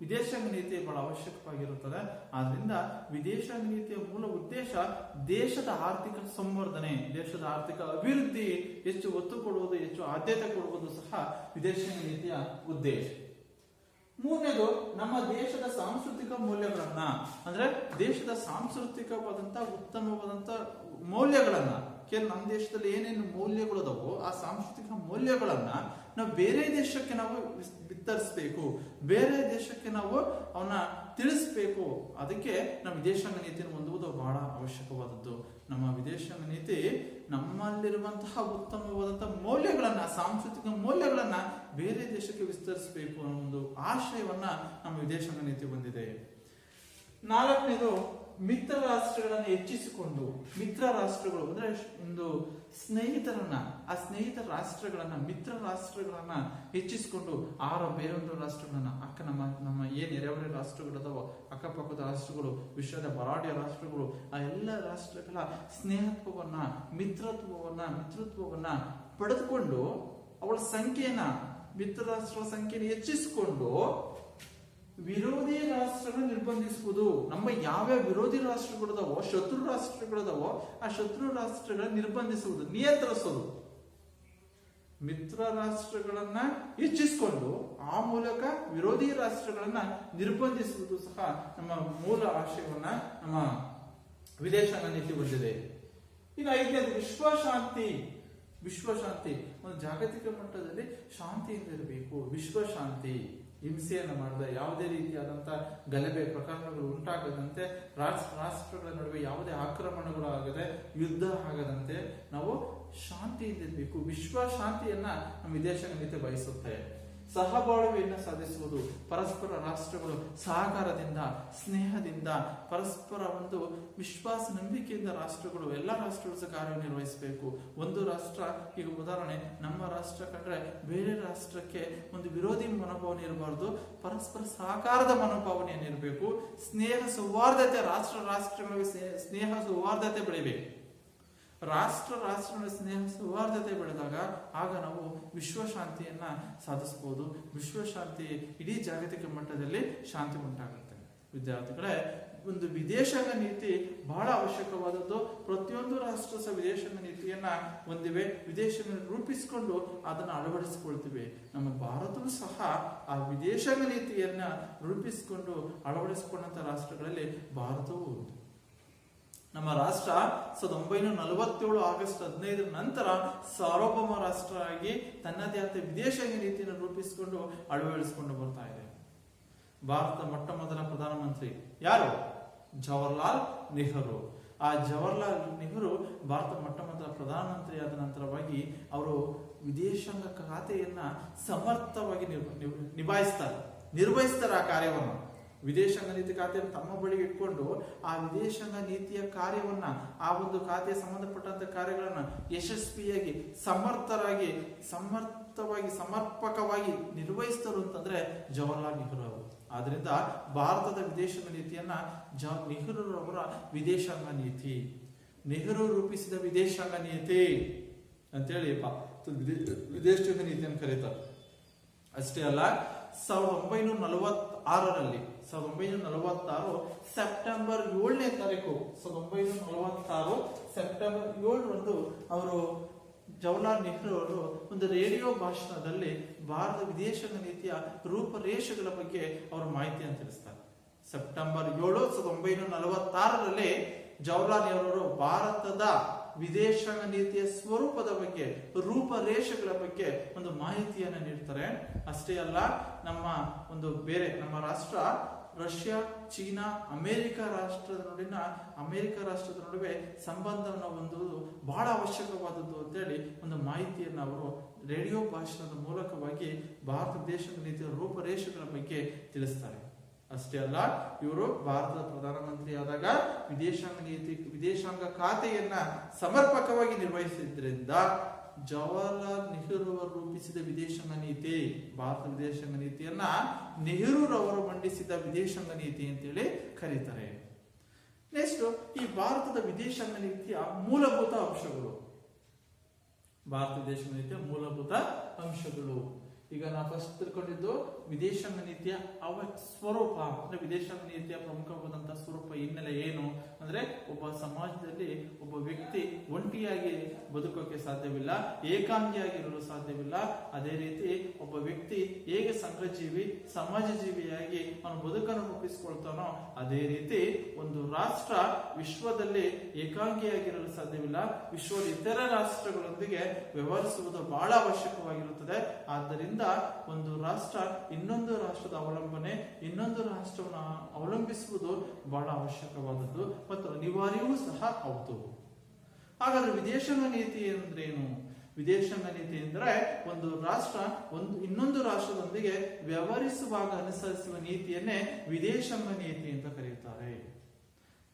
ವಿದೇಶಾಂಗ ನೀತಿ ಬಹಳ ಅವಶ್ಯಕವಾಗಿರುತ್ತದೆ. ಆದ್ರಿಂದ ವಿದೇಶಾಂಗ ನೀತಿಯ ಮೂಲ ಉದ್ದೇಶ ದೇಶದ ಆರ್ಥಿಕ ಸಂವರ್ಧನೆ, ದೇಶದ ಆರ್ಥಿಕ ಅಭಿವೃದ್ಧಿ ಹೆಚ್ಚು ಒತ್ತು ಕೊಡುವುದು, ಹೆಚ್ಚು ಆದ್ಯತೆ ಕೊಡುವುದು ಸಹ ವಿದೇಶಾಂಗ ನೀತಿಯ ಉದ್ದೇಶ. ಮೂರನೇದು ನಮ್ಮ ದೇಶದ ಸಾಂಸ್ಕೃತಿಕ ಮೌಲ್ಯಗಳನ್ನ, ಅಂದ್ರೆ ದೇಶದ ಸಾಂಸ್ಕೃತಿಕವಾದಂತ ಉತ್ತಮವಾದಂತ ಮೌಲ್ಯಗಳನ್ನ, ನಮ್ಮ ದೇಶದಲ್ಲಿ ಏನೇನು ಮೌಲ್ಯಗಳದವೋ ಆ ಸಾಂಸ್ಕೃತಿಕ ಮೌಲ್ಯಗಳನ್ನ ನಾವು ಬೇರೆ ದೇಶಕ್ಕೆ ನಾವು ಬಿತ್ತರಿಸಬೇಕು, ಬೇರೆ ದೇಶಕ್ಕೆ ನಾವು ಅವನ್ನ ತಿಳಿಸ್ಬೇಕು. ಅದಕ್ಕೆ ನಮ್ಮ ವಿದೇಶಾಂಗ ನೀತಿಯನ್ನು ಹೊಂದುವುದು ಬಹಳ ಅವಶ್ಯಕವಾದದ್ದು. ನಮ್ಮ ವಿದೇಶಾಂಗ ನೀತಿ ನಮ್ಮಲ್ಲಿರುವಂತಹ ಉತ್ತಮವಾದಂತಹ ಮೌಲ್ಯಗಳನ್ನ, ಸಾಂಸ್ಕೃತಿಕ ಮೌಲ್ಯಗಳನ್ನ ಬೇರೆ ದೇಶಕ್ಕೆ ವಿಸ್ತರಿಸಬೇಕು ಅನ್ನೋ ಒಂದು ಆಶಯವನ್ನ ನಮ್ಮ ವಿದೇಶಾಂಗ ನೀತಿ ಹೊಂದಿದೆ. ನಾಲ್ಕನೇದು ಮಿತ್ರ ರಾಷ್ಟ್ರಗಳನ್ನು ಹೆಚ್ಚಿಸಿಕೊಂಡು, ಮಿತ್ರ ರಾಷ್ಟ್ರಗಳು ಅಂದ್ರೆ ಒಂದು ಸ್ನೇಹಿತರನ್ನ, ಆ ಸ್ನೇಹಿತ ರಾಷ್ಟ್ರಗಳನ್ನ, ಮಿತ್ರ ರಾಷ್ಟ್ರಗಳನ್ನ ಹೆಚ್ಚಿಸಿಕೊಂಡು ಬೇರೊಂದು ರಾಷ್ಟ್ರಗಳನ್ನ, ನಮ್ಮ ಏನ್ ನೆರೆಹೊರೆ ರಾಷ್ಟ್ರಗಳದಾವೋ, ಅಕ್ಕಪಕ್ಕದ ರಾಷ್ಟ್ರಗಳು, ವಿಶ್ವದ ಬಲಾಢ್ಯ ರಾಷ್ಟ್ರಗಳು, ಆ ಎಲ್ಲ ರಾಷ್ಟ್ರಗಳ ಸ್ನೇಹತ್ವವನ್ನ, ಮಿತ್ರತ್ವವನ್ನ ಪಡೆದುಕೊಂಡು ಅವಳ ಸಂಖ್ಯೆಯನ್ನ, ಮಿತ್ರ ರಾಷ್ಟ್ರಗಳ ಸಂಖ್ಯೆಯನ್ನು ಹೆಚ್ಚಿಸಿಕೊಂಡು ವಿರೋಧಿ ರಾಷ್ಟ್ರಗಳನ್ನು ನಿರ್ಬಂಧಿಸುವುದು. ನಮ್ಮ ಯಾವ್ಯಾವ ವಿರೋಧಿ ರಾಷ್ಟ್ರಗಳದಾವೋ, ಶತ್ರು ರಾಷ್ಟ್ರಗಳದಾವೋ ಆ ಶತ್ರು ರಾಷ್ಟ್ರಗಳನ್ನ ನಿರ್ಬಂಧಿಸುವುದು, ನಿಯಂತ್ರಿಸುವುದು. ಮಿತ್ರ ರಾಷ್ಟ್ರಗಳನ್ನ ಹೆಚ್ಚಿಸಿಕೊಂಡು ಆ ಮೂಲಕ ವಿರೋಧಿ ರಾಷ್ಟ್ರಗಳನ್ನ ನಿರ್ಬಂಧಿಸುವುದು ಸಹ ನಮ್ಮ ಮೂಲ ಆಶಯವನ್ನ ನಮ್ಮ ವಿದೇಶಾಂಗ ನೀತಿ ಹೊಂದಿದೆ. ಇನ್ನು ಐದನೇದು ವಿಶ್ವಶಾಂತಿ. ಒಂದು ಜಾಗತಿಕ ಮಟ್ಟದಲ್ಲಿ ಶಾಂತಿಯಿಂದ ಇರಬೇಕು. ವಿಶ್ವಶಾಂತಿ, ಹಿಂಸೆಯನ್ನು ಮಾಡದೆ, ಯಾವುದೇ ರೀತಿಯಾದಂತಹ ಗಲಭೆ ಪ್ರಕರಣಗಳು ಉಂಟಾಗದಂತೆ, ರಾಷ್ಟ್ರಗಳ ನಡುವೆ ಯಾವುದೇ ಆಕ್ರಮಣಗಳು ಆಗದೆ, ಯುದ್ಧ ಆಗದಂತೆ ನಾವು ಶಾಂತಿಯಿಂದ ಇರಬೇಕು. ವಿಶ್ವ ಶಾಂತಿಯನ್ನ ನಮ್ಮ ವಿದೇಶಾಂಗ ನೀತಿ ಬಯಸುತ್ತೆ. ಸಹಬಾಳ್ವೆಯನ್ನು ಸಾಧಿಸುವುದು, ಪರಸ್ಪರ ರಾಷ್ಟ್ರಗಳು ಸಹಕಾರದಿಂದ, ಸ್ನೇಹದಿಂದ, ಪರಸ್ಪರ ಒಂದು ವಿಶ್ವಾಸ ನಂಬಿಕೆಯಿಂದ ರಾಷ್ಟ್ರಗಳು, ಎಲ್ಲ ರಾಷ್ಟ್ರಗಳು ಸಹ ಕಾರ್ಯನಿರ್ವಹಿಸಬೇಕು. ಒಂದು ರಾಷ್ಟ್ರ, ಈಗ ಉದಾಹರಣೆ ನಮ್ಮ ರಾಷ್ಟ್ರ ಕಂಡ್ರೆ ಬೇರೆ ರಾಷ್ಟ್ರಕ್ಕೆ ಒಂದು ವಿರೋಧಿ ಮನೋಭಾವನೆ ಇರಬಾರದು, ಪರಸ್ಪರ ಸಹಕಾರದ ಮನೋಭಾವನೆಯನ್ನು ಇರಬೇಕು. ಸ್ನೇಹ ಸೌಹಾರ್ದತೆ, ರಾಷ್ಟ್ರಗಳಿಗೆ ಸ್ನೇಹ ಸೌಹಾರ್ದತೆ ಬೆಳಿಬೇಕು. ರಾಷ್ಟ್ರಗಳ ಸ್ನೇಹ ಸೌಹಾರ್ದತೆ ಬೆಳೆದಾಗ ಆಗ ನಾವು ವಿಶ್ವಶಾಂತಿಯನ್ನ ಸಾಧಿಸಬಹುದು. ವಿಶ್ವಶಾಂತಿ, ಇಡೀ ಜಾಗತಿಕ ಮಟ್ಟದಲ್ಲಿ ಶಾಂತಿ ಉಂಟಾಗುತ್ತೆ. ವಿದ್ಯಾರ್ಥಿಗಳೇ, ಒಂದು ವಿದೇಶಾಂಗ ನೀತಿ ಬಹಳ ಅವಶ್ಯಕವಾದದ್ದು. ಪ್ರತಿಯೊಂದು ರಾಷ್ಟ್ರ ಸಹ ವಿದೇಶಾಂಗ ನೀತಿಯನ್ನ ಹೊಂದಿವೆ, ವಿದೇಶಾಂಗ ರೂಪಿಸಿಕೊಂಡು ಅದನ್ನು ಅಳವಡಿಸಿಕೊಳ್ತಿವೆ. ನಮ್ಮ ಭಾರತವೂ ಸಹ ಆ ವಿದೇಶಾಂಗ ನೀತಿಯನ್ನ ರೂಪಿಸಿಕೊಂಡು ಅಳವಡಿಸಿಕೊಂಡಂತ ರಾಷ್ಟ್ರಗಳಲ್ಲಿ ಭಾರತವೂ ಒಂದು. ನಮ್ಮ ರಾಷ್ಟ್ರ 1947 ಆಗಸ್ಟ್ 15 ನಂತರ ಸಾರ್ವಭೌಮ ರಾಷ್ಟ್ರ ಆಗಿ ತನ್ನದೇ ಆದ ವಿದೇಶಾಂಗ ನೀತಿಯನ್ನು ರೂಪಿಸಿಕೊಂಡು ಅಳವಡಿಸಿಕೊಂಡು ಬರ್ತಾ ಇದೆ. ಭಾರತ ಮೊಟ್ಟ ಮೊದಲ ಪ್ರಧಾನಮಂತ್ರಿ ಯಾರು? ಜವಾಹರ್ಲಾಲ್ ನೆಹರು. ಆ ಜವಾಹರ್ಲಾಲ್ ನೆಹರು ಭಾರತ ಮೊಟ್ಟ ಮೊದಲ ಪ್ರಧಾನಮಂತ್ರಿ ಆದ ನಂತರವಾಗಿ ಅವರು ವಿದೇಶಾಂಗ ಖಾತೆಯನ್ನ ಸಮರ್ಥವಾಗಿ ನಿರ್ವಹಿಸ್ತಾರೆ ಆ ಕಾರ್ಯವನ್ನು. ವಿದೇಶಾಂಗ ನೀತಿ ಖಾತೆಯನ್ನು ತಮ್ಮ ಬಳಿಗೆ ಇಟ್ಕೊಂಡು ಆ ವಿದೇಶಾಂಗ ನೀತಿಯ ಕಾರ್ಯವನ್ನ, ಆ ಒಂದು ಖಾತೆಗೆ ಸಂಬಂಧಪಟ್ಟಂತ ಕಾರ್ಯಗಳನ್ನ ಯಶಸ್ವಿಯಾಗಿ ಸಮರ್ಪಕವಾಗಿ ನಿರ್ವಹಿಸಿದರು ಅಂತಂದ್ರೆ ಜವಾಹರ್ಲಾಲ್ ನೆಹರು ಅವರು. ಆದ್ರಿಂದ ಭಾರತದ ವಿದೇಶಾಂಗ ನೀತಿಯನ್ನ ನೆಹರೂರವರ ವಿದೇಶಾಂಗ ನೀತಿ, ನೆಹರು ರೂಪಿಸಿದ ವಿದೇಶಾಂಗ ನೀತಿ ಅಂತೇಳಿ ವಿದೇಶಾಂಗ ನೀತಿಯನ್ನು ಕರೀತಾರೆ. ಅಷ್ಟೇ ಅಲ್ಲ, 1946 ಸೆಪ್ಟೆಂಬರ್ 7ನೇ ತಾರೀಕು 1946 ಸೆಪ್ಟೆಂಬರ್ 7ರಂದು ಅವರು ಜವಾಹರ್ಲಾಲ್ ನೆಹರು ಅವರು ಒಂದು ರೇಡಿಯೋ ಭಾಷಣದಲ್ಲಿ ಭಾರತ ವಿದೇಶಾಂಗ ನೀತಿಯ ರೂಪರೇಷೆಗಳ ಬಗ್ಗೆ ಅವರು ಮಾಹಿತಿಯನ್ನು ತಿಳಿಸ್ತಾರೆ. ಸೆಪ್ಟೆಂಬರ್ 7, 1946ರಲ್ಲಿ ಜವಾಹರ್ಲಾಲ್ ನೆಹರು ಅವರು ಭಾರತದ ವಿದೇಶಾಂಗ ನೀತಿಯ ಸ್ವರೂಪದ ಬಗ್ಗೆ, ರೂಪರೇಷೆಗಳ ಬಗ್ಗೆ ಒಂದು ಮಾಹಿತಿಯನ್ನು ನೀಡ್ತಾರೆ. ಅಷ್ಟೇ ಅಲ್ಲ, ನಮ್ಮ ರಾಷ್ಟ್ರ ರಷ್ಯಾ, ಚೀನಾ, ಅಮೆರಿಕ ರಾಷ್ಟ್ರದ ನಡುವೆ ಸಂಬಂಧವನ್ನು ಹೊಂದುವುದು ಬಹಳ ಅವಶ್ಯಕವಾದದ್ದು ಅಂತೇಳಿ ಒಂದು ಮಾಹಿತಿಯನ್ನು ಅವರು ರೇಡಿಯೋ ಭಾಷಣದ ಮೂಲಕವಾಗಿ ಭಾರತ ವಿದೇಶಾಂಗ ನೀತಿಯ ರೂಪರೇಷೆಗಳ ಬಗ್ಗೆ ತಿಳಿಸ್ತಾರೆ. ಅಷ್ಟೇ ಅಲ್ಲ, ಇವರು ಭಾರತದ ಪ್ರಧಾನಮಂತ್ರಿ ಆದಾಗ ವಿದೇಶಾಂಗ ಖಾತೆಯನ್ನ ಸಮರ್ಪಕವಾಗಿ ನಿರ್ವಹಿಸಿದ್ರಿಂದ ಜವಾಹರ್ಲಾಲ್ ನೆಹರು ಅವರು ರೂಪಿಸಿದ ವಿದೇಶಾಂಗ ನೀತಿ, ಭಾರತ ವಿದೇಶಾಂಗ ನೀತಿಯನ್ನ ನೆಹರೂರವರು ಮಂಡಿಸಿದ ವಿದೇಶಾಂಗ ನೀತಿ ಅಂತೇಳಿ ಕರೀತಾರೆ. ನೆಕ್ಸ್ಟ್, ಈ ಭಾರತದ ವಿದೇಶಾಂಗ ನೀತಿಯ ಮೂಲಭೂತ ಅಂಶಗಳು. ಭಾರತ ವಿದೇಶಾಂಗ ನೀತಿಯ ಮೂಲಭೂತ ಅಂಶಗಳು. ಈಗ ನಾವು ಫಸ್ಟ್ ತಿಳ್ಕೊಂಡಿದ್ದು ವಿದೇಶಾಂಗ ನೀತಿಯ ಸ್ವರೂಪ, ಅಂದ್ರೆ ವಿದೇಶಾಂಗ ನೀತಿಯ ಪ್ರಮುಖವಾದಂತಹ ಸ್ವರೂಪ ಹಿನ್ನೆಲೆ ಏನು ಅಂದ್ರೆ, ಒಬ್ಬ ಸಮಾಜದಲ್ಲಿ ಒಬ್ಬ ವ್ಯಕ್ತಿ ಒಂಟಿಯಾಗಿ ಬದುಕೋಕೆ ಸಾಧ್ಯವಿಲ್ಲ, ಏಕಾಂಗಿಯಾಗಿರಲು ಸಾಧ್ಯವಿಲ್ಲ. ಅದೇ ರೀತಿ ಒಬ್ಬ ವ್ಯಕ್ತಿ ಹೇಗೆ ಸಂಘಜೀವಿ, ಸಮಾಜ ಜೀವಿಯಾಗಿ ಅವನು ಬದುಕನ್ನು ರೂಪಿಸಿಕೊಳ್ತಾನೋ, ಅದೇ ರೀತಿ ಒಂದು ರಾಷ್ಟ್ರ ವಿಶ್ವದಲ್ಲಿ ಏಕಾಂಗಿಯಾಗಿರಲು ಸಾಧ್ಯವಿಲ್ಲ. ವಿಶ್ವದ ಇತರ ರಾಷ್ಟ್ರಗಳೊಂದಿಗೆ ವ್ಯವಹರಿಸುವುದು ಬಹಳ ಅವಶ್ಯಕವಾಗಿರುತ್ತದೆ. ಆದ್ದರಿಂದ ಒಂದು ರಾಷ್ಟ್ರ ಇನ್ನೊಂದು ರಾಷ್ಟ್ರದ ಅವಲಂಬನೆ, ಇನ್ನೊಂದು ರಾಷ್ಟ್ರವನ್ನು ಅವಲಂಬಿಸುವುದು ಬಹಳ ಅವಶ್ಯಕವಾದದ್ದು ಮತ್ತು ಅನಿವಾರ್ಯವೂ ಸಹ ಹೌದು. ಹಾಗಾದ್ರೆ ವಿದೇಶಾಂಗ ನೀತಿ ಅಂದ್ರೇನು? ವಿದೇಶಾಂಗ ನೀತಿ ಅಂದ್ರೆ ಒಂದು ರಾಷ್ಟ್ರ ಇನ್ನೊಂದು ರಾಷ್ಟ್ರದೊಂದಿಗೆ ವ್ಯವಹರಿಸುವಾಗ ಅನುಸರಿಸುವ ನೀತಿಯನ್ನೇ ವಿದೇಶಾಂಗ ನೀತಿ ಅಂತ ಕರೆಯುತ್ತಾರೆ.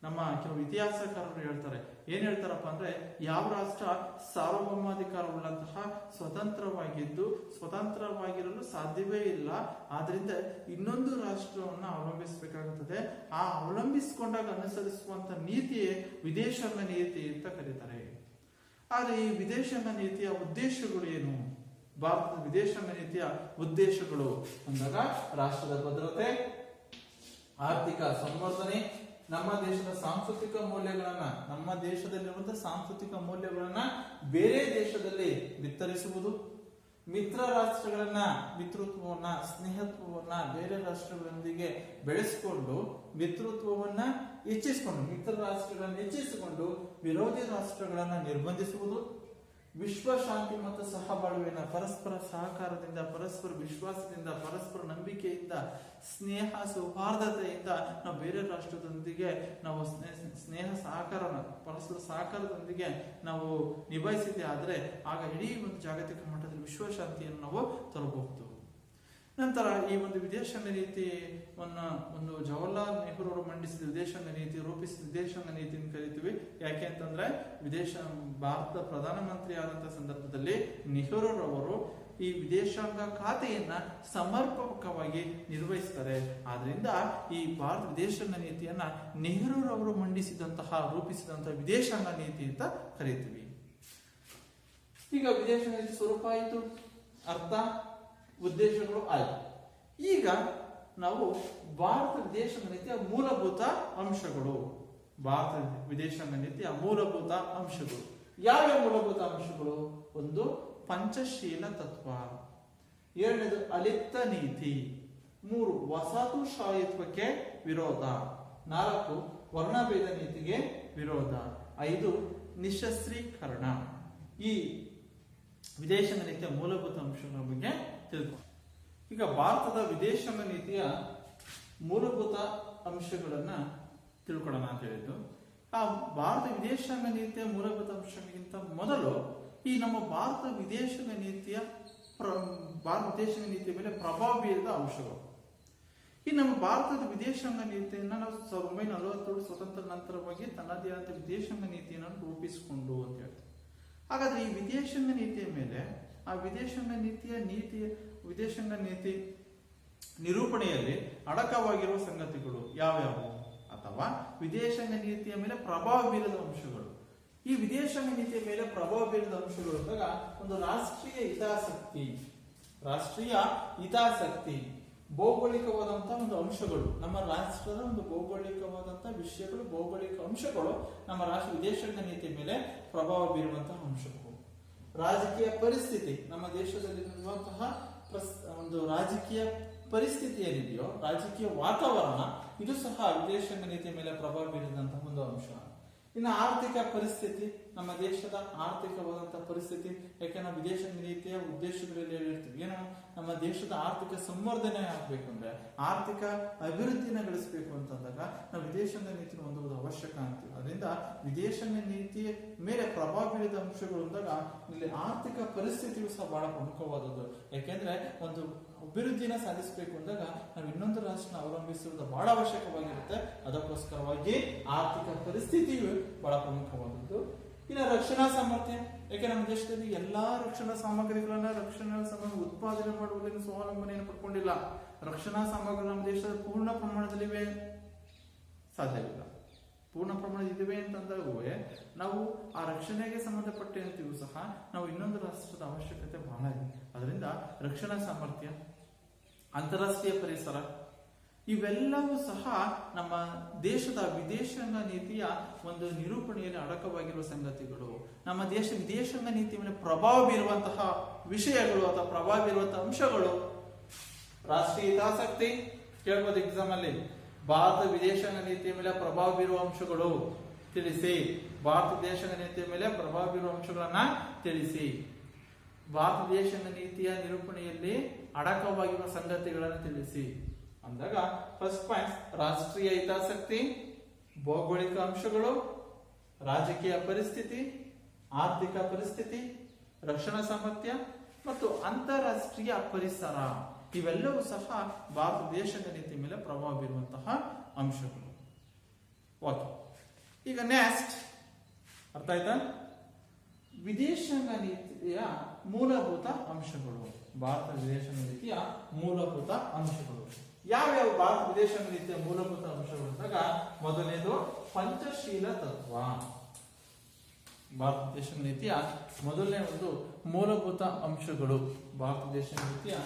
ನಮ್ಮ ಕೆಲವು ಇತಿಹಾಸಕಾರರು ಹೇಳ್ತಾರೆ, ಏನ್ ಹೇಳ್ತಾರಪ್ಪ ಅಂದ್ರೆ, ಯಾವ ರಾಷ್ಟ್ರ ಸಾರ್ವಭೌಮಾಧಿಕಾರವುಳ್ಳಂತಹ ಸ್ವತಂತ್ರವಾಗಿರಲು ಸಾಧ್ಯವೇ ಇಲ್ಲ, ಆದ್ರಿಂದ ಇನ್ನೊಂದು ರಾಷ್ಟ್ರವನ್ನ ಅವಲಂಬಿಸಬೇಕಾಗುತ್ತದೆ. ಆ ಅವಲಂಬಿಸಿಕೊಂಡಾಗ ಅನುಸರಿಸುವಂತ ನೀತಿಯೇ ವಿದೇಶಾಂಗ ನೀತಿ ಅಂತ ಕರೀತಾರೆ. ಆದ್ರೆ ಈ ವಿದೇಶಾಂಗ ನೀತಿಯ ಉದ್ದೇಶಗಳು ಏನು? ಭಾರತದ ವಿದೇಶಾಂಗ ನೀತಿಯ ಉದ್ದೇಶಗಳು ಅಂದಾಗ ರಾಷ್ಟ್ರದ ಭದ್ರತೆ, ಆರ್ಥಿಕ ಸಂವರ್ಧನೆ, ನಮ್ಮ ದೇಶದ ಸಾಂಸ್ಕೃತಿಕ ಮೌಲ್ಯಗಳನ್ನ ಬೇರೆ ದೇಶದಲ್ಲಿ ವಿಸ್ತರಿಸುವುದು, ಮಿತ್ರ ರಾಷ್ಟ್ರಗಳನ್ನ ಸ್ನೇಹತ್ವವನ್ನ ಬೇರೆ ರಾಷ್ಟ್ರಗಳೊಂದಿಗೆ ಬೆಳೆಸಿಕೊಂಡು ಮಿತ್ರ ರಾಷ್ಟ್ರಗಳನ್ನ ಹೆಚ್ಚಿಸಿಕೊಂಡು ವಿರೋಧಿ ರಾಷ್ಟ್ರಗಳನ್ನ ನಿರ್ಬಂಧಿಸುವುದು, ವಿಶ್ವ ಶಾಂತಿ ಮತ್ತು ಸಹಬಾಳ್ವೆನ ಪರಸ್ಪರ ಸಹಕಾರದಿಂದ, ಪರಸ್ಪರ ವಿಶ್ವಾಸದಿಂದ, ಪರಸ್ಪರ ನಂಬಿಕೆಯಿಂದ, ಸ್ನೇಹ ಸೌಹಾರ್ದತೆಯಿಂದ ನಾವು ಬೇರೆ ರಾಷ್ಟ್ರದೊಂದಿಗೆ ನಾವು ಪರಸ್ಪರ ಸಹಕಾರದೊಂದಿಗೆ ನಾವು ನಿಭಾಯಿಸಿದ್ದೆ ಆದ್ರೆ ಆಗ ಇಡೀ ಒಂದು ಜಾಗತಿಕ ಮಟ್ಟದಲ್ಲಿ ವಿಶ್ವ ಶಾಂತಿಯನ್ನು ನಾವು ತರಬಹುದು. ನಂತರ ಈ ಒಂದು ವಿದೇಶಾಂಗ ನೀತಿಯನ್ನ ಜವಾಹರ್ಲಾಲ್ ನೆಹರು ಅವರು ಮಂಡಿಸಿದ ವಿದೇಶಾಂಗ ನೀತಿ, ರೂಪಿಸಿದ ವಿದೇಶಾಂಗ ನೀತಿ ಅಂತ ಕರಿತೀವಿ. ಯಾಕೆ ಅಂತಂದ್ರೆ ಭಾರತ ಪ್ರಧಾನಮಂತ್ರಿ ಆದಂತಹ ಸಂದರ್ಭದಲ್ಲಿ ನೆಹರೂರವರು ಈ ವಿದೇಶಾಂಗ ಖಾತೆಯನ್ನ ಸಮರ್ಪಕವಾಗಿ ನಿರ್ವಹಿಸ್ತಾರೆ. ಆದ್ರಿಂದ ಈ ಭಾರತ ವಿದೇಶಾಂಗ ನೀತಿಯನ್ನ ನೆಹರೂರವರು ರೂಪಿಸಿದಂತಹ ವಿದೇಶಾಂಗ ನೀತಿ ಅಂತ ಕರಿತೀವಿ. ಈಗ ವಿದೇಶಾಂಗ ನೀತಿ ಸ್ವರೂಪ ಆಯಿತು, ಅರ್ಥ, ಉದ್ದೇಶಗಳು ಆಯ್ತು. ಈಗ ನಾವು ಭಾರತ ವಿದೇಶಾಂಗ ನೀತಿಯ ಮೂಲಭೂತ ಅಂಶಗಳು. ಭಾರತ ವಿದೇಶಾಂಗ ನೀತಿಯ ಮೂಲಭೂತ ಅಂಶಗಳು ಯಾವ್ಯಾವ ಮೂಲಭೂತ ಅಂಶಗಳು? ಒಂದು, ಪಂಚಶೀಲ ತತ್ವ. ಎರಡನೇದು, ಅಲಿಪ್ತ ನೀತಿ. ಮೂರು, ವಸಾಹತುಶಾಹಿತ್ವಕ್ಕೆ ವಿರೋಧ. ನಾಲ್ಕು, ವರ್ಣಭೇದ ನೀತಿಗೆ ವಿರೋಧ. ಐದು, ನಿಶಸ್ತ್ರೀಕರಣ. ಈ ವಿದೇಶಾಂಗ ನೀತಿಯ ಮೂಲಭೂತ ಅಂಶಗಳ ಬಗ್ಗೆ ತಿಳ್ಕೊಂಡು ಈಗ ಭಾರತದ ವಿದೇಶಾಂಗ ನೀತಿಯ ಮೂಲಭೂತ ಅಂಶಗಳನ್ನ ತಿಳ್ಕೊಳ್ಳೋಣ ಅಂತ ಹೇಳಿದ್ದು. ಆ ಭಾರತ ವಿದೇಶಾಂಗ ನೀತಿಯ ಮೂಲಭೂತ ಅಂಶಗಳಿಗಿಂತ ಮೊದಲು ಈ ನಮ್ಮ ಭಾರತ ವಿದೇಶಾಂಗ ನೀತಿಯ ಮೇಲೆ ಪ್ರಭಾವ ಬೀರಿದ ಅಂಶಗಳು. ಈ ನಮ್ಮ ಭಾರತದ ವಿದೇಶಾಂಗ ನೀತಿಯನ್ನ ನಾವು 1947 ಸ್ವತಂತ್ರ ನಂತರವಾಗಿ ತನ್ನದೇ ಆದ ವಿದೇಶಾಂಗ ನೀತಿಯನ್ನು ರೂಪಿಸಿಕೊಂಡು ಅಂತ ಹೇಳ್ತೀವಿ. ಹಾಗಾದ್ರೆ ಈ ವಿದೇಶಾಂಗ ನೀತಿಯ ಮೇಲೆ ಆ ವಿದೇಶಾಂಗ ನೀತಿ ನಿರೂಪಣೆಯಲ್ಲಿ ಅಡಕವಾಗಿರುವ ಸಂಗತಿಗಳು ಯಾವ್ಯಾವು, ಅಥವಾ ವಿದೇಶಾಂಗ ನೀತಿಯ ಮೇಲೆ ಪ್ರಭಾವ ಬೀರಿದ ಅಂಶಗಳು. ಈ ವಿದೇಶಾಂಗ ನೀತಿಯ ಮೇಲೆ ಪ್ರಭಾವ ಬೀರಿದ ಅಂಶಗಳು ಅಂದಾಗ ಒಂದು ರಾಷ್ಟ್ರೀಯ ಹಿತಾಸಕ್ತಿ, ಭೌಗೋಳಿಕವಾದಂತಹ ಒಂದು ಅಂಶಗಳು, ನಮ್ಮ ರಾಷ್ಟ್ರದ ಒಂದು ಭೌಗೋಳಿಕವಾದಂತಹ ವಿಷಯಗಳು, ಭೌಗೋಳಿಕ ಅಂಶಗಳು ನಮ್ಮ ರಾಷ್ಟ್ರ ವಿದೇಶಾಂಗ ನೀತಿಯ ಮೇಲೆ ಪ್ರಭಾವ ಬೀರುವಂತಹ ಅಂಶಗಳು. ರಾಜಕೀಯ ಪರಿಸ್ಥಿತಿ, ನಮ್ಮ ದೇಶದಲ್ಲಿರುವಂತಹ ಒಂದು ರಾಜಕೀಯ ಪರಿಸ್ಥಿತಿ ಏನಿದೆಯೋ, ರಾಜಕೀಯ ವಾತಾವರಣ, ಇದು ಸಹ ವಿದೇಶಾಂಗ ನೀತಿಯ ಮೇಲೆ ಪ್ರಭಾವ ಬೀರಿದಂತಹ ಒಂದು ಅಂಶ. ಇನ್ನು ಆರ್ಥಿಕ ಪರಿಸ್ಥಿತಿ, ನಮ್ಮ ದೇಶದ ಆರ್ಥಿಕವಾದಂತಹ ಪರಿಸ್ಥಿತಿ. ಯಾಕೆ ನಾವು ವಿದೇಶಾಂಗ ನೀತಿಯ ಉದ್ದೇಶಗಳಲ್ಲಿ ಹೇಳಿರ್ತೀವಿ, ಏನು, ನಮ್ಮ ದೇಶದ ಆರ್ಥಿಕ ಸಂವರ್ಧನೆ ಆಗ್ಬೇಕು ಅಂದ್ರೆ, ಆರ್ಥಿಕ ಅಭಿವೃದ್ಧಿನ ಗಳಿಸಬೇಕು ಅಂತಂದಾಗ ನಾವು ವಿದೇಶಾಂಗ ನೀತಿನ ಹೊಂದುವುದು ಅವಶ್ಯಕ ಅಂತೀವಿ. ಅದರಿಂದ ವಿದೇಶಾಂಗ ನೀತಿಯ ಮೇಲೆ ಪ್ರಭಾವ ಬೀರಿದ ಅಂಶಗಳು ಅಂದಾಗ ಇಲ್ಲಿ ಆರ್ಥಿಕ ಪರಿಸ್ಥಿತಿಯು ಸಹ ಬಹಳ ಪ್ರಮುಖವಾದದ್ದು. ಯಾಕೆಂದ್ರೆ ಒಂದು ಅಭಿವೃದ್ಧಿನ ಸಾಧಿಸಬೇಕು ಅಂದಾಗ ನಾವು ಇನ್ನೊಂದು ರಾಷ್ಟ್ರ ಅವಲಂಬಿಸುವುದು ಬಹಳ ಅವಶ್ಯಕವಾಗಿರುತ್ತೆ. ಅದಕ್ಕೋಸ್ಕರವಾಗಿ ಆರ್ಥಿಕ ಪರಿಸ್ಥಿತಿಯು ಬಹಳ ಪ್ರಮುಖವಾದದ್ದು. ಇನ್ನು ರಕ್ಷಣಾ ಸಾಮರ್ಥ್ಯ, ಯಾಕೆ ನಮ್ಮ ದೇಶದಲ್ಲಿ ಎಲ್ಲಾ ರಕ್ಷಣಾ ಸಾಮಗ್ರಿಗಳನ್ನ ಉತ್ಪಾದನೆ ಮಾಡುವುದನ್ನು ಸ್ವಾವಲಂಬನೆಯನ್ನು ಪಡ್ಕೊಂಡಿಲ್ಲ. ರಕ್ಷಣಾ ಸಾಮಗ್ರಿಗಳು ನಮ್ಮ ದೇಶದಲ್ಲಿ ಪೂರ್ಣ ಪ್ರಮಾಣದಲ್ಲಿವೆ, ಸಾಧ್ಯವಿಲ್ಲ. ಪೂರ್ಣ ಪ್ರಮಾಣ ಇದಿವೆ ಅಂತಂದಾಗೂ ನಾವು ಆ ರಕ್ಷಣೆಗೆ ಸಂಬಂಧಪಟ್ಟಂತೆಯೂ ಸಹ ನಾವು ಇನ್ನೊಂದು ರಾಷ್ಟ್ರದ ಅವಶ್ಯಕತೆ ಬಹಳ ಇದೆ. ಅದರಿಂದ ರಕ್ಷಣಾ ಸಾಮರ್ಥ್ಯ, ಅಂತಾರಾಷ್ಟ್ರೀಯ ಪರಿಸರ, ಇವೆಲ್ಲವೂ ಸಹ ನಮ್ಮ ದೇಶದ ವಿದೇಶಾಂಗ ನೀತಿಯ ಒಂದು ನಿರೂಪಣೆಯಲ್ಲಿ ಅಡಕವಾಗಿರುವ ಸಂಗತಿಗಳು. ನಮ್ಮ ವಿದೇಶಾಂಗ ನೀತಿಯ ಮೇಲೆ ಪ್ರಭಾವ ಬೀರುವಂತಹ ವಿಷಯಗಳು ಅಥವಾ ಪ್ರಭಾವ ಬೀರುವಂತಹ ಅಂಶಗಳು. ರಾಷ್ಟ್ರೀಯ ಹಿತಾಸಕ್ತಿ ಕೇಳ್ಬೋದು ಎಕ್ಸಾಮ್ ಅಲ್ಲಿ. ಭಾರತ ವಿದೇಶಾಂಗ ನೀತಿಯ ಮೇಲೆ ಪ್ರಭಾವ ಬೀರುವ ಅಂಶಗಳು ತಿಳಿಸಿ. ಭಾರತ ವಿದೇಶಾಂಗ ನೀತಿಯ ಮೇಲೆ ಪ್ರಭಾವ ಬೀರುವ ಅಂಶಗಳನ್ನ ತಿಳಿಸಿ. ಭಾರತ ವಿದೇಶಾಂಗ ನೀತಿಯ ನಿರೂಪಣೆಯಲ್ಲಿ ಅಡಕವಾಗಿರುವ ಸಂಗತಿಗಳನ್ನು ತಿಳಿಸಿ ಅಂದಾಗ ಫಸ್ಟ್ ಪಾಯಿಂಟ್, ರಾಷ್ಟ್ರೀಯ ಹಿತಾಸಕ್ತಿ, ಭೌಗೋಳಿಕ ಅಂಶಗಳು, ರಾಜಕೀಯ ಪರಿಸ್ಥಿತಿ, ಆರ್ಥಿಕ ಪರಿಸ್ಥಿತಿ, ರಕ್ಷಣಾ ಸಾಮರ್ಥ್ಯ ಮತ್ತು ಅಂತಾರಾಷ್ಟ್ರೀಯ ಪರಿಸರ, ಇವೆಲ್ಲವೂ ಸಹ ಭಾರತ ವಿದೇಶಾಂಗ ನೀತಿ ಮೇಲೆ ಪ್ರಭಾವ ಬೀರುವಂತಹ ಅಂಶಗಳು. ಓಕೆ, ಈಗ ನೆಕ್ಸ್ಟ್ ಅರ್ಥ ಆಯ್ತಾ? ವಿದೇಶಾಂಗ ನೀತಿಯ ಮೂಲಭೂತ ಅಂಶಗಳು. ಭಾರತ ವಿದೇಶಾಂಗ ನೀತಿಯ ಮೂಲಭೂತ ಅಂಶಗಳು ಯಾವ್ಯಾವ? ಭಾರತ ವಿದೇಶಾಂಗ ನೀತಿಯ ಮೂಲಭೂತ ಅಂಶಗಳು ಅಂದಾಗ ಮೊದಲನೇದು ಪಂಚಶೀಲ ತತ್ವ. ಭಾರತ ವಿದೇಶಾಂಗ ನೀತಿಯ ಮೊದಲನೇ ಒಂದು ಮೂಲಭೂತ ಅಂಶಗಳು. ಭಾರತ ವಿದೇಶಾಂಗ ನೀತಿಯ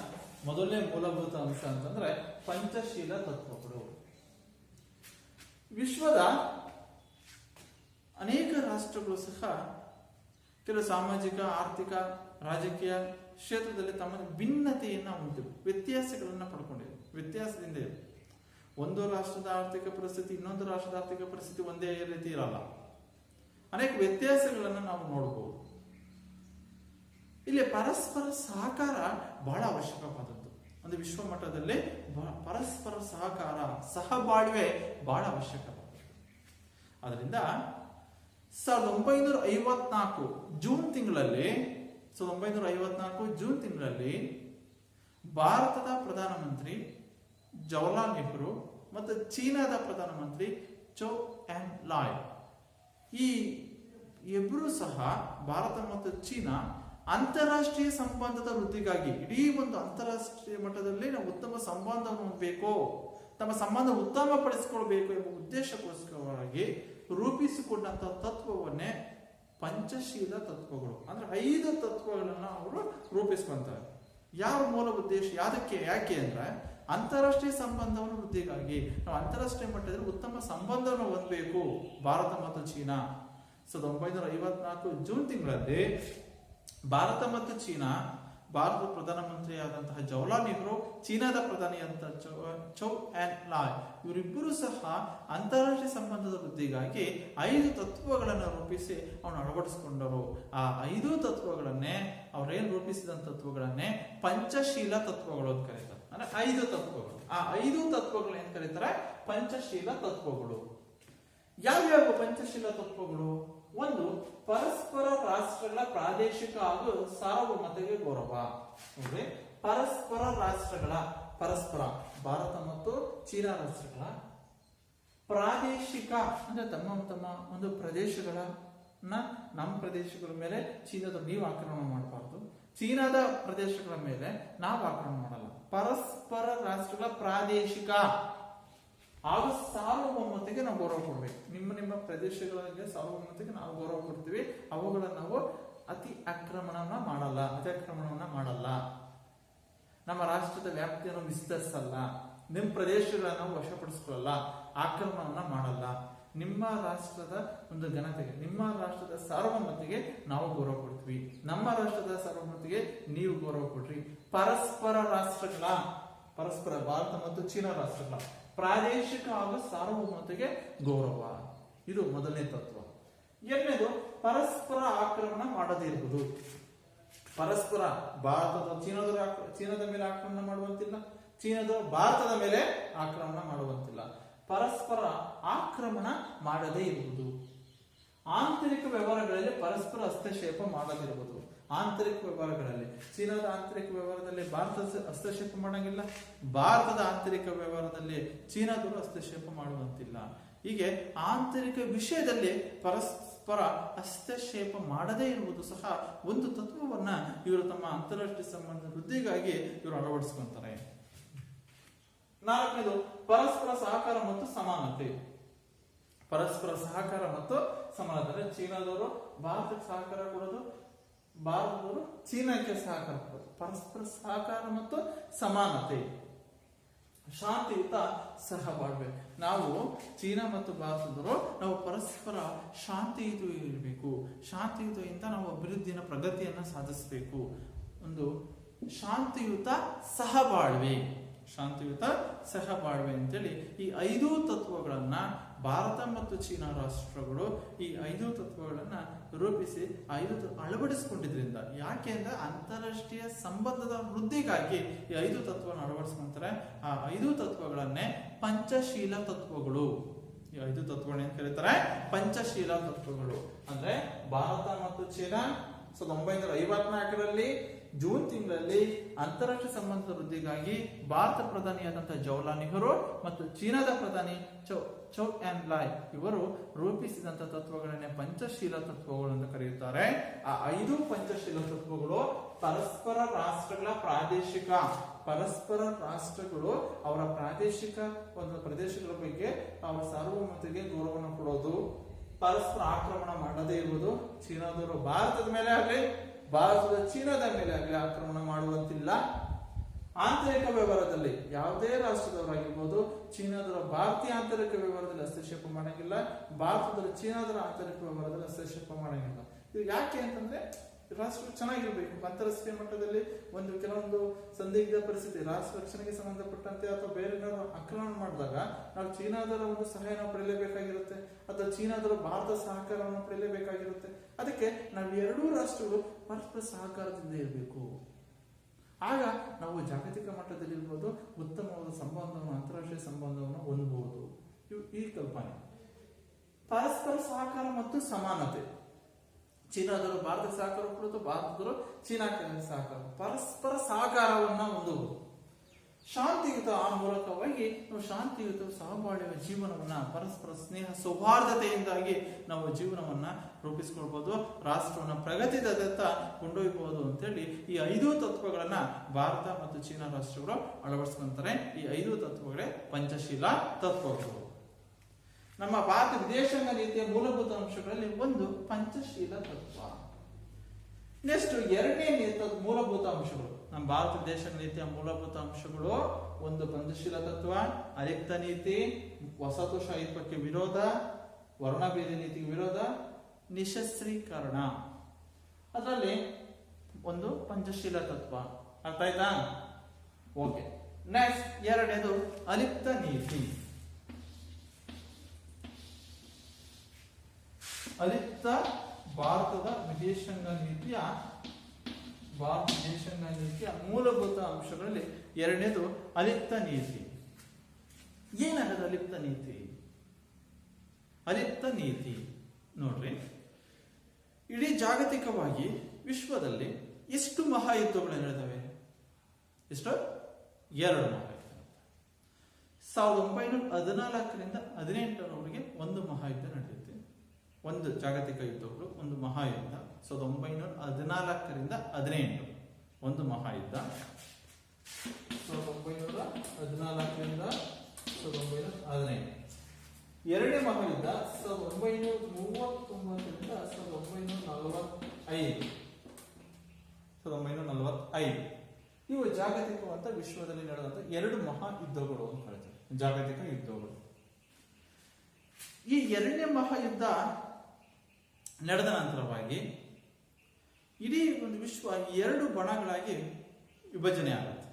ಮೊದಲನೇ ಮೂಲಭೂತ ಅಂಶ ಅಂತಂದ್ರೆ ಪಂಚಶೀಲ ತತ್ವಗಳು. ವಿಶ್ವದ ಅನೇಕ ರಾಷ್ಟ್ರಗಳು ಸಹ ಕೆಲವು ಸಾಮಾಜಿಕ, ಆರ್ಥಿಕ, ರಾಜಕೀಯ ಕ್ಷೇತ್ರದಲ್ಲಿ ತಮ್ಮ ಭಿನ್ನತೆಯನ್ನ ಹೊಂದಿವೆ, ವ್ಯತ್ಯಾಸಗಳನ್ನ ಪಡ್ಕೊಂಡಿವೆ. ವ್ಯತ್ಯಾಸದಿಂದ ಇದೆ. ಒಂದು ರಾಷ್ಟ್ರದ ಆರ್ಥಿಕ ಪರಿಸ್ಥಿತಿ ಇನ್ನೊಂದು ರಾಷ್ಟ್ರದ ಆರ್ಥಿಕ ಪರಿಸ್ಥಿತಿ ಒಂದೇ ರೀತಿ ಇರಲ್ಲ. ಅನೇಕ ವ್ಯತ್ಯಾಸಗಳನ್ನ ನಾವು ನೋಡಬಹುದು. ಇಲ್ಲಿ ಪರಸ್ಪರ ಸಹಕಾರ ಬಹಳ ಅವಶ್ಯಕವಾದದ್ದು. ಒಂದು ವಿಶ್ವ ಮಟ್ಟದಲ್ಲಿ ಪರಸ್ಪರ ಸಹಕಾರ, ಸಹಬಾಳ್ವೆ ಬಹಳ ಅವಶ್ಯಕವಾದದ್ದು. ಅದರಿಂದ 1954 ಜೂನ್ ತಿಂಗಳಲ್ಲಿ ಭಾರತದ ಪ್ರಧಾನಮಂತ್ರಿ ಜವಾಹರ್ಲಾಲ್ ನೆಹರು ಮತ್ತು ಚೀನಾದ ಪ್ರಧಾನಮಂತ್ರಿ ಚೌ ಎನ್ ಲಾಯ್, ಈ ಇಬ್ಬರು ಸಹ ಭಾರತ ಮತ್ತು ಚೀನಾ ಅಂತಾರಾಷ್ಟ್ರೀಯ ಸಂಬಂಧದ ವೃದ್ಧಿಗಾಗಿ, ಇಡೀ ಒಂದು ಅಂತಾರಾಷ್ಟ್ರೀಯ ಮಟ್ಟದಲ್ಲಿ ನಾವು ಉತ್ತಮ ಸಂಬಂಧವನ್ನು ಹೊಂದಬೇಕು, ತಮ್ಮ ಸಂಬಂಧ ಉತ್ತಮಪಡಿಸಿಕೊಳ್ಬೇಕು ಎಂಬ ಉದ್ದೇಶಕ್ಕೋಸ್ಕರವಾಗಿ ರೂಪಿಸಿಕೊಂಡಂತಹ ತತ್ವವನ್ನೇ ಪಂಚಶೀಲ ತತ್ವಗಳು, ಅಂದ್ರೆ 5 ತತ್ವಗಳನ್ನ ಅವರು ರೂಪಿಸ್ಕೊಂತಾರೆ. ಯಾವ ಮೂಲ ಉದ್ದೇಶ, ಯಾಕೆ ಅಂದ್ರೆ ಅಂತಾರಾಷ್ಟ್ರೀಯ ಸಂಬಂಧವನ್ನು ವೃದ್ಧಿಗಾಗಿ ನಾವು ಅಂತಾರಾಷ್ಟ್ರೀಯ ಮಟ್ಟದಲ್ಲಿ ಉತ್ತಮ ಸಂಬಂಧವನ್ನು ಹೊಂದಬೇಕು ಭಾರತ ಮತ್ತು ಚೀನಾ. 1954 ಜೂನ್ ತಿಂಗಳಲ್ಲಿ ಭಾರತ ಮತ್ತು ಚೀನಾ, ಭಾರತದ ಪ್ರಧಾನಮಂತ್ರಿಯಾದಂತಹ ಜವಾಹರ್ಲಾಲ್ ನೆಹರು, ಚೀನಾದ ಪ್ರಧಾನಿಯಾದಂತಹ ಚೌ ಆನ್ ಲಾಯ್ ಇವರಿಬ್ಬರು ಸಹ ಅಂತಾರಾಷ್ಟ್ರೀಯ ಸಂಬಂಧದ ವೃದ್ಧಿಗಾಗಿ 5 ತತ್ವಗಳನ್ನು ರೂಪಿಸಿ ಅವನು ಅಳವಡಿಸಿಕೊಂಡರು. ಆ 5 ತತ್ವಗಳನ್ನೇ ಅವರೇನು ರೂಪಿಸಿದ ತತ್ವಗಳನ್ನೇ ಪಂಚಶೀಲ ತತ್ವಗಳು ಅಂತ ಕರೀತಾರೆ. ಅಂದ್ರೆ 5 ತತ್ವಗಳು. ಆ 5 ತತ್ವಗಳು ಏನ್ ಕರೀತಾರೆ? ಪಂಚಶೀಲ ತತ್ವಗಳು. ಯಾವ್ಯಾವ ಪಂಚಶೀಲ ತತ್ವಗಳು? ಒಂದು, ಪರಸ್ಪರ ರಾಷ್ಟ್ರಗಳ ಪ್ರಾದೇಶಿಕ ಹಾಗೂ ಸಾರ್ವಭೌಮತೆಗೆ ಗೌರವ. ನೋಡಿ, ಪರಸ್ಪರ ರಾಷ್ಟ್ರಗಳ, ಪರಸ್ಪರ ಭಾರತ ಮತ್ತು ಚೀನಾ ರಾಷ್ಟ್ರಗಳ ಪ್ರಾದೇಶಿಕ ಅಂದ್ರೆ ತಮ್ಮ ಒಂದು ಪ್ರದೇಶಗಳನ್ನ, ನಮ್ಮ ಪ್ರದೇಶಗಳ ಮೇಲೆ ಚೀನಾದ ನೀವು ಆಕ್ರಮಣ ಮಾಡಬಾರ್ದು, ಚೀನಾದ ಪ್ರದೇಶಗಳ ಮೇಲೆ ನಾವು ಆಕ್ರಮಣ ಮಾಡಲ್ಲ. ಪರಸ್ಪರ ರಾಷ್ಟ್ರಗಳ ಪ್ರಾದೇಶಿಕ ಹಾಗೂ ಸಾರ್ವಭೌಮತೆಗೆ ನಾವು ಗೌರವ ಕೊಡ್ಬೇಕು. ನಿಮ್ಮ ಪ್ರದೇಶಗಳಿಗೆ ಸಾರ್ವಭೌಮತೆಗೆ ನಾವು ಗೌರವ ಕೊಡ್ತೀವಿ. ಅವುಗಳನ್ನ ನಾವು ಅತಿ ಆಕ್ರಮಣವನ್ನ ಮಾಡಲ್ಲ. ನಮ್ಮ ರಾಷ್ಟ್ರದ ವ್ಯಾಪ್ತಿಯನ್ನು ವಿಸ್ತರಿಸಲ್ಲ. ನಿಮ್ಮ ಪ್ರದೇಶಗಳನ್ನ ನಾವು ವಶಪಡಿಸ್ಕೊಳ್ಳಲ್ಲ, ಆಕ್ರಮಣವನ್ನ ಮಾಡಲ್ಲ. ನಿಮ್ಮ ರಾಷ್ಟ್ರದ ಒಂದು ಘನತೆಗೆ, ನಿಮ್ಮ ರಾಷ್ಟ್ರದ ಸಾರ್ವಭೌಮತೆಗೆ ನಾವು ಗೌರವ ಕೊಡ್ತೀವಿ, ನಮ್ಮ ರಾಷ್ಟ್ರದ ಸಾರ್ವಭೌಮತೆಗೆ ನೀವು ಗೌರವ ಕೊಡ್ರಿ. ಪರಸ್ಪರ ರಾಷ್ಟ್ರಗಳ, ಪರಸ್ಪರ ಭಾರತ ಮತ್ತು ಚೀನಾ ರಾಷ್ಟ್ರಗಳ ಪ್ರಾದೇಶಿಕ ಹಾಗೂ ಸಾರ್ವಭೌಮತೆಗೆ ಗೌರವ. ಇದು ಮೊದಲನೇ ತತ್ವ. ಎರಡನೇದು, ಪರಸ್ಪರ ಆಕ್ರಮಣ ಮಾಡದೇ ಇರುವುದು. ಪರಸ್ಪರ ಭಾರತದ ಚೀನಾದ ಮೇಲೆ ಆಕ್ರಮಣ ಮಾಡುವಂತಿಲ್ಲ, ಚೀನಾದ ಭಾರತದ ಮೇಲೆ ಆಕ್ರಮಣ ಮಾಡುವಂತಿಲ್ಲ. ಪರಸ್ಪರ ಆಕ್ರಮಣ ಮಾಡದೇ ಇರುವುದು. ಆಂತರಿಕ ವ್ಯವಹಾರಗಳಲ್ಲಿ ಪರಸ್ಪರ ಹಸ್ತಕ್ಷೇಪ ಮಾಡದಿರುವುದು. ಆಂತರಿಕ ವ್ಯವಹಾರಗಳಲ್ಲಿ, ಚೀನಾದ ಆಂತರಿಕ ವ್ಯವಹಾರದಲ್ಲಿ ಭಾರತ ಹಸ್ತಕ್ಷೇಪ ಮಾಡಂಗಿಲ್ಲ, ಭಾರತದ ಆಂತರಿಕ ವ್ಯವಹಾರದಲ್ಲಿ ಚೀನಾದವರು ಹಸ್ತಕ್ಷೇಪ ಮಾಡುವಂತಿಲ್ಲ. ಹೀಗೆ ಆಂತರಿಕ ವಿಷಯದಲ್ಲಿ ಪರಸ್ಪರ ಹಸ್ತಕ್ಷೇಪ ಮಾಡದೇ ಇರುವುದು ಸಹ ಒಂದು ತತ್ವವನ್ನ ಇವರು ತಮ್ಮ ಅಂತಾರಾಷ್ಟ್ರೀಯ ಸಂಬಂಧ ವೃದ್ಧಿಗಾಗಿ ಇವರು ಅಳವಡಿಸಿಕೊಂತಾರೆ. ನಾಲ್ಕನೇದು, ಪರಸ್ಪರ ಸಹಕಾರ ಮತ್ತು ಸಮಾನತೆ. ಪರಸ್ಪರ ಸಹಕಾರ ಮತ್ತು ಸಮಾನತೆ. ಚೀನಾದವರು ಭಾರತಕ್ಕೆ ಸಹಕಾರ ಕೊಡೋದು, ಭಾರತದವರು ಚೀನಾಕ್ಕೆ ಸಹಕಾರ ಕೊಡೋದು. ಪರಸ್ಪರ ಸಹಕಾರ ಮತ್ತು ಸಮಾನತೆ. ಶಾಂತಿಯುತ ಸಹಬಾಳ್ವೆ. ನಾವು ಚೀನಾ ಮತ್ತು ಭಾರತದವರು ನಾವು ಪರಸ್ಪರ ಶಾಂತಿಯುತ ಇರಬೇಕು. ಶಾಂತಿಯುತದಿಂದ ನಾವು ಅಭಿವೃದ್ಧಿನ ಪ್ರಗತಿಯನ್ನ ಸಾಧಿಸಬೇಕು. ಒಂದು ಶಾಂತಿಯುತ ಸಹಬಾಳ್ವೆ, ಶಾಂತಿಯುತ ಸಹಬಾಳ್ವೆ ಅಂತೇಳಿ ಈ 5 ತತ್ವಗಳನ್ನ ಭಾರತ ಮತ್ತು ಚೀನಾ ರಾಷ್ಟ್ರಗಳು ಈ 5 ತತ್ವಗಳನ್ನ ರೂಪಿಸಿ ಅಳವಡಿಸಿಕೊಂಡಿದ್ರಿಂದ, ಯಾಕೆ ಅಂದ್ರೆ ಅಂತಾರಾಷ್ಟ್ರೀಯ ಸಂಬಂಧದ ವೃದ್ಧಿಗಾಗಿ ಈ 5 ತತ್ವವನ್ನು ಅಳವಡಿಸ್ಕೊಂತಾರೆ. ಆ 5 ತತ್ವಗಳನ್ನೇ ಪಂಚಶೀಲ ತತ್ವಗಳು. ಈ 5 ತತ್ವಗಳನ್ನ ಏನ್ ಕರೀತಾರೆ? ಪಂಚಶೀಲ ತತ್ವಗಳು. ಅಂದ್ರೆ ಭಾರತ ಮತ್ತು ಚೀನಾ 1954ರಲ್ಲಿ ಜೂನ್ ತಿಂಗಳಲ್ಲಿ ಅಂತಾರಾಷ್ಟ್ರೀಯ ಸಂಬಂಧದ ವೃದ್ಧಿಗಾಗಿ ಭಾರತ ಪ್ರಧಾನಿಯಾದಂತಹ ಜವಾಹರ್ಲಾಲ್ ನೆಹರು ಮತ್ತು ಚೀನಾದ ಪ್ರಧಾನಿ ಚೌ ಆನ್ ಲಾಯ್ ಇವರು ರೂಪಿಸಿದಂತಹ ತತ್ವಗಳನ್ನೇ ಪಂಚಶೀಲ ತತ್ವಗಳು ಅಂತ ಕರೆಯುತ್ತಾರೆ. ಆ 5 ಪಂಚಶೀಲ ತತ್ವಗಳು ಪರಸ್ಪರ ರಾಷ್ಟ್ರಗಳ ಪ್ರಾದೇಶಿಕ, ಪರಸ್ಪರ ರಾಷ್ಟ್ರಗಳು ಅವರ ಪ್ರಾದೇಶಿಕ ಒಂದು ಪ್ರದೇಶಗಳ ಬಗ್ಗೆ ಅವರ ಸಾರ್ವಭೌಮತೆಗೆ ಗೌರವವನ್ನು ಕೊಡೋದು, ಪರಸ್ಪರ ಆಕ್ರಮಣ ಮಾಡದೇ ಇರುವುದು, ಚೀನಾದವರು ಭಾರತದ ಮೇಲೆ ಆಗಲಿ ಭಾರತದ ಚೀನಾದ ಮೇಲೆ ಆಗಲಿ ಆಕ್ರಮಣ ಮಾಡುವಂತಿಲ್ಲ. ಆಂತರಿಕ ವ್ಯವಹಾರದಲ್ಲಿ ಯಾವುದೇ ರಾಷ್ಟ್ರದವರಾಗಿರ್ಬೋದು, ಚೀನಾದವರ ಭಾರತೀಯ ಆಂತರಿಕ ವ್ಯವಹಾರದಲ್ಲಿ ಹಸ್ತಕ್ಷೇಪ ಮಾಡಂಗಿಲ್ಲ, ಭಾರತದ ಚೀನಾದವರ ಆಂತರಿಕ ವ್ಯವಹಾರದಲ್ಲಿ ಹಸ್ತಕ್ಷೇಪ ಮಾಡಂಗಿಲ್ಲ. ಇದು ಯಾಕೆ ಅಂತಂದ್ರೆ ರಾಷ್ಟ್ರ ಚೆನ್ನಾಗಿರ್ಬೇಕು. ಅಂತಾರಾಷ್ಟ್ರೀಯ ಮಟ್ಟದಲ್ಲಿ ಕೆಲವೊಂದು ಸಂದಿಗ್ಧ ಪರಿಸ್ಥಿತಿ, ರಾಷ್ಟ್ರ ರಕ್ಷಣೆಗೆ ಸಂಬಂಧಪಟ್ಟಂತೆ ಅಥವಾ ಬೇರೆ ಆಕ್ರಮಣ ಮಾಡಿದಾಗ ನಾವು ಚೀನಾದವರ ಒಂದು ಸಹಾಯ ನಾವು ಪಡೆಯಲೇಬೇಕಾಗಿರುತ್ತೆ, ಅಥವಾ ಚೀನಾದವರು ಭಾರತ ಸಹಕಾರವನ್ನು ಪಡೆಯಲೇಬೇಕಾಗಿರುತ್ತೆ. ಅದಕ್ಕೆ ನಾವು 2 ರಾಷ್ಟ್ರಗಳು ಪರಸ್ಪರ ಸಹಕಾರದಿಂದ ಇರಬೇಕು. ಆಗ ನಾವು ಜಾಗತಿಕ ಮಟ್ಟದಲ್ಲಿ ಇರ್ಬೋದು, ಉತ್ತಮವಾದ ಸಂಬಂಧವನ್ನು, ಅಂತಾರಾಷ್ಟ್ರೀಯ ಸಂಬಂಧವನ್ನು ಹೊಂದಬಹುದು. ಈ ಕಲ್ಪನೆ. ಪರಸ್ಪರ ಸಹಕಾರ ಮತ್ತು ಸಮಾನತೆ. ಚೀನಾದವರು ಭಾರತಕ್ಕೆ ಸಹಕಾರ ಕೊಡೋದು, ಭಾರತದವರು ಚೀನಾಕ್ಕೆ ಸಹಕಾರ, ಪರಸ್ಪರ ಸಹಕಾರವನ್ನ ಹೊಂದುವುದು. ಶಾಂತಿಯುತ, ಆ ಮೂಲಕವಾಗಿ ನಾವು ಶಾಂತಿಯುತ ಸಹಬಾಳುವ ಜೀವನವನ್ನ, ಪರಸ್ಪರ ಸ್ನೇಹ ಸೌಹಾರ್ದತೆಯಿಂದಾಗಿ ನಾವು ಜೀವನವನ್ನ ರೂಪಿಸಿಕೊಳ್ಬಹುದು, ರಾಷ್ಟ್ರವನ್ನ ಪ್ರಗತಿದತ್ತ ಕೊಂಡೊಯ್ಯಬಹುದು ಅಂತೇಳಿ ಈ 5 ತತ್ವಗಳನ್ನ ಭಾರತ ಮತ್ತು ಚೀನಾ ರಾಷ್ಟ್ರಗಳು ಅಳವಡಿಸ್ಕೊಂತಾರೆ. ಈ 5 ತತ್ವಗಳೇ ಪಂಚಶೀಲ ತತ್ವಗಳು. ನಮ್ಮ ಭಾರತ ವಿದೇಶಾಂಗ ನೀತಿಯ ಮೂಲಭೂತ ಅಂಶಗಳಲ್ಲಿ ಒಂದು ಪಂಚಶೀಲ ತತ್ವ. ನೆಕ್ಸ್ಟ್ 2ನೇ ಮೂಲಭೂತ ಅಂಶಗಳು. ನಮ್ಮ ಭಾರತ ವಿದೇಶಾಂಗ ನೀತಿಯ ಮೂಲಭೂತ ಅಂಶಗಳು ಒಂದು ಪಂಚಶೀಲ ತತ್ವ, ಅಲಿಪ್ತ ನೀತಿ, ವಸಾಹತುಶಾಹಿತ್ವಕ್ಕೆ ವಿರೋಧ, ವರ್ಣಭೇದ ನೀತಿಗೆ ವಿರೋಧ, ನಿಶಸ್ತ್ರೀಕರಣ. ಅದರಲ್ಲಿ ಒಂದು ಪಂಚಶೀಲ ತತ್ವ. ಅರ್ಥ ಆಯ್ತಾ? ಓಕೆ. ನೆಕ್ಸ್ಟ್ ಎರಡನೇದು ಅಲಿಪ್ತ ನೀತಿ. ಅಲಿಪ್ತ ಭಾರತದ ವಿದೇಶಾಂಗ ನೀತಿಯ ಮೂಲಭೂತ ಅಂಶಗಳಲ್ಲಿ ಎರಡನೇದು ಅಲಿಪ್ತ ನೀತಿ. ಏನಾಗದು ಅಲಿಪ್ತ ನೀತಿ? ಅಲಿಪ್ತ ನೀತಿ ನೋಡ್ರಿ, ಇಡೀ ಜಾಗತಿಕವಾಗಿ ವಿಶ್ವದಲ್ಲಿ ಎಷ್ಟು ಮಹಾಯುದ್ಧಗಳು ನಡೆದವೆ? ಎಷ್ಟು? 2 ಮಹಾಯುದ್ಧ. 1914ರಿಂದ 18ರವರೆಗೆ ಒಂದು ಮಹಾಯುದ್ಧ ನಡೆಯುತ್ತೆ. ಒಂದು ಜಾಗತಿಕ ಯುದ್ಧಗಳು, ಒಂದು ಮಹಾಯುದ್ಧ. 1914ರಿಂದ 18 ಒಂದು ಮಹಾಯುದ್ಧ. 1914ರಿಂದ 1918. ಎರಡನೇ ಮಹಾಯುದ್ಧ 1939ರಿಂದ 1945. ಇವು ಜಾಗತಿಕವಾದ ವಿಶ್ವದಲ್ಲಿ ನಡೆದಂತ 2 ಮಹಾಯುದ್ಧಗಳು ಅಂತ ಹೇಳ್ತಾರೆ, ಜಾಗತಿಕ ಯುದ್ಧಗಳು. ಈ ಎರಡನೇ ಮಹಾಯುದ್ಧ ನಡೆದ ನಂತರವಾಗಿ ಇಡೀ ಒಂದು ವಿಶ್ವ 2 ಬಣಗಳಾಗಿ ವಿಭಜನೆ ಆಗುತ್ತೆ.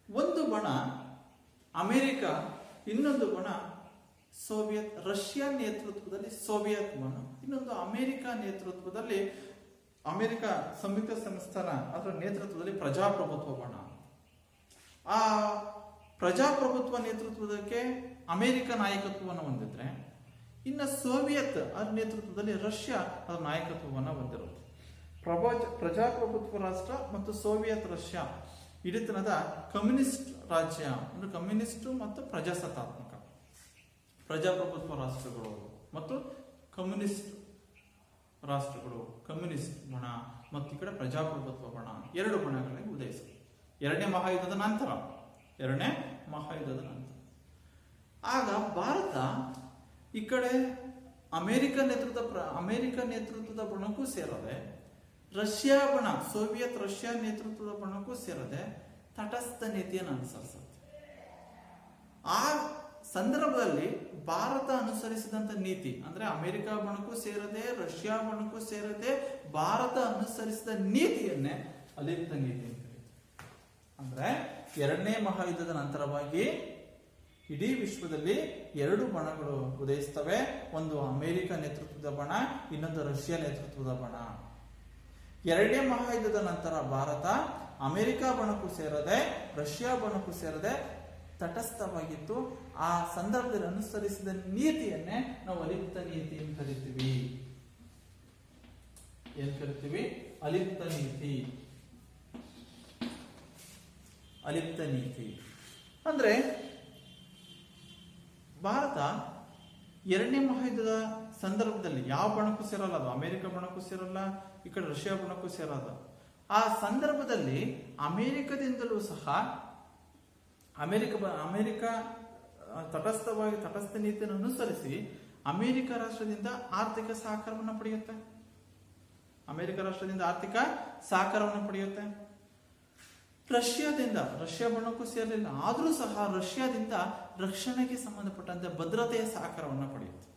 ಒಂದು ಬಣ ಅಮೆರಿಕ, ಇನ್ನೊಂದು ಬಣ ಸೋವಿಯತ್, ರಷ್ಯಾ ನೇತೃತ್ವದಲ್ಲಿ ಸೋವಿಯತ್ ಬಣ, ಇನ್ನೊಂದು ಅಮೆರಿಕ ನೇತೃತ್ವದಲ್ಲಿ, ಅಮೆರಿಕ ಸಂಯುಕ್ತ ಸಂಸ್ಥಾನ ಅದರ ನೇತೃತ್ವದಲ್ಲಿ ಪ್ರಜಾಪ್ರಭುತ್ವ ಬಣ. ಆ ಪ್ರಜಾಪ್ರಭುತ್ವ ನೇತೃತ್ವದಕ್ಕೆ ಅಮೆರಿಕ ನಾಯಕತ್ವವನ್ನು ಹೊಂದಿದ್ರೆ, ಇನ್ನು ಸೋವಿಯತ್ ಅದರ ನೇತೃತ್ವದಲ್ಲಿ ರಷ್ಯಾ ಅದರ ನಾಯಕತ್ವವನ್ನು ಹೊಂದಿರುತ್ತೆ. ಪ್ರಜಾಪ್ರಭುತ್ವ ರಾಷ್ಟ್ರ ಮತ್ತು ಸೋವಿಯತ್ ರಷ್ಯಾ ಹಿಡಿತನದ ಕಮ್ಯುನಿಸ್ಟ್ ರಾಜ್ಯ, ಅಂದ್ರೆ ಕಮ್ಯುನಿಸ್ಟ್ ಮತ್ತು ಪ್ರಜಾಸತ್ತಾತ್ಮಕ, ಪ್ರಜಾಪ್ರಭುತ್ವ ರಾಷ್ಟ್ರಗಳು ಮತ್ತು ಕಮ್ಯುನಿಸ್ಟ್ ರಾಷ್ಟ್ರಗಳು, ಕಮ್ಯುನಿಸ್ಟ್ ಬಣ ಮತ್ತು ಈ ಕಡೆ ಪ್ರಜಾಪ್ರಭುತ್ವ ಬಣ, 2 ಬಣಗಳಿಗೆ ಉದಯಿಸಿದೆ ಎರಡನೇ ಮಹಾಯುದ್ಧದ ನಂತರ. ಆಗ ಭಾರತ ಈ ಕಡೆ ಅಮೆರಿಕ ನೇತೃತ್ವದ ಬಣಕ್ಕೂ ಸೇರದೆ, ರಷ್ಯಾ ಬಣ, ಸೋವಿಯತ್ ರಷ್ಯಾ ನೇತೃತ್ವದ ಬಣಕ್ಕೂ ಸೇರದೆ ತಟಸ್ಥ ನೀತಿಯನ್ನು ಅನುಸರಿಸುತ್ತೆ. ಆ ಸಂದರ್ಭದಲ್ಲಿ ಭಾರತ ಅನುಸರಿಸಿದಂತ ನೀತಿ ಅಂದ್ರೆ ಅಮೆರಿಕ ಬಣಕ್ಕೂ ಸೇರದೆ, ರಷ್ಯಾ ಬಣಕ್ಕೂ ಸೇರದೆ ಭಾರತ ಅನುಸರಿಸಿದ ನೀತಿಯನ್ನೇ ಅಲಿಪ್ತ ನೀತಿ ಅಂತ ಕರೀತಾರೆ. ಅಂದ್ರೆ ಎರಡನೇ ಮಹಾಯುದ್ಧದ ನಂತರವಾಗಿ ಇಡೀ ವಿಶ್ವದಲ್ಲಿ 2 ಬಣಗಳು ಉದಯಿಸ್ತವೆ. ಒಂದು ಅಮೆರಿಕ ನೇತೃತ್ವದ ಬಣ, ಇನ್ನೊಂದು ರಷ್ಯಾ ನೇತೃತ್ವದ ಬಣ. ಎರಡನೇ ಮಹಾಯುದ್ಧದ ನಂತರ ಭಾರತ ಅಮೆರಿಕ ಬಣಕ್ಕೂ ಸೇರದೆ, ರಷ್ಯಾ ಬಣಕ್ಕೂ ಸೇರದೆ ತಟಸ್ಥವಾಗಿತ್ತು. ಆ ಸಂದರ್ಭದಲ್ಲಿ ಅನುಸರಿಸಿದ ನೀತಿಯನ್ನೇ ನಾವು ಅಲಿಪ್ತ ನೀತಿ ಅಂತ ಕರಿತೀವಿ. ಏನ್ ಕರಿತೀವಿ? ಅಲಿಪ್ತ ನೀತಿ. ಅಲಿಪ್ತ ನೀತಿ ಅಂದ್ರೆ ಭಾರತ ಎರಡನೇ ಮಹಾಯುದ್ಧದ ಸಂದರ್ಭದಲ್ಲಿ ಯಾವ ಬಣಕ್ಕೂ ಸೇರಲ್ಲ, ಅದು ಅಮೆರಿಕ ಬಣಕ್ಕೂ ಸೇರಲ್ಲ, ಈ ಕಡೆ ರಷ್ಯಾ ಬಣಕ್ಕೂ ಸೇರಲ್ಲ. ಆ ಸಂದರ್ಭದಲ್ಲಿ ಅಮೆರಿಕದಿಂದಲೂ ಸಹ ಅಮೆರಿಕ ತಟಸ್ಥ ನೀತಿಯನ್ನು ಅನುಸರಿಸಿ ಅಮೆರಿಕ ರಾಷ್ಟ್ರದಿಂದ ಆರ್ಥಿಕ ಸಹಕಾರವನ್ನು ಪಡೆಯುತ್ತೆ. ರಷ್ಯಾ ಬಣಕ್ಕೂ ಸೇರಲಿಲ್ಲ, ಆದರೂ ಸಹ ರಷ್ಯಾದಿಂದ ರಕ್ಷಣೆಗೆ ಸಂಬಂಧಪಟ್ಟಂತೆ ಭದ್ರತೆಯ ಸಹಕಾರವನ್ನು ಪಡೆಯುತ್ತೆ.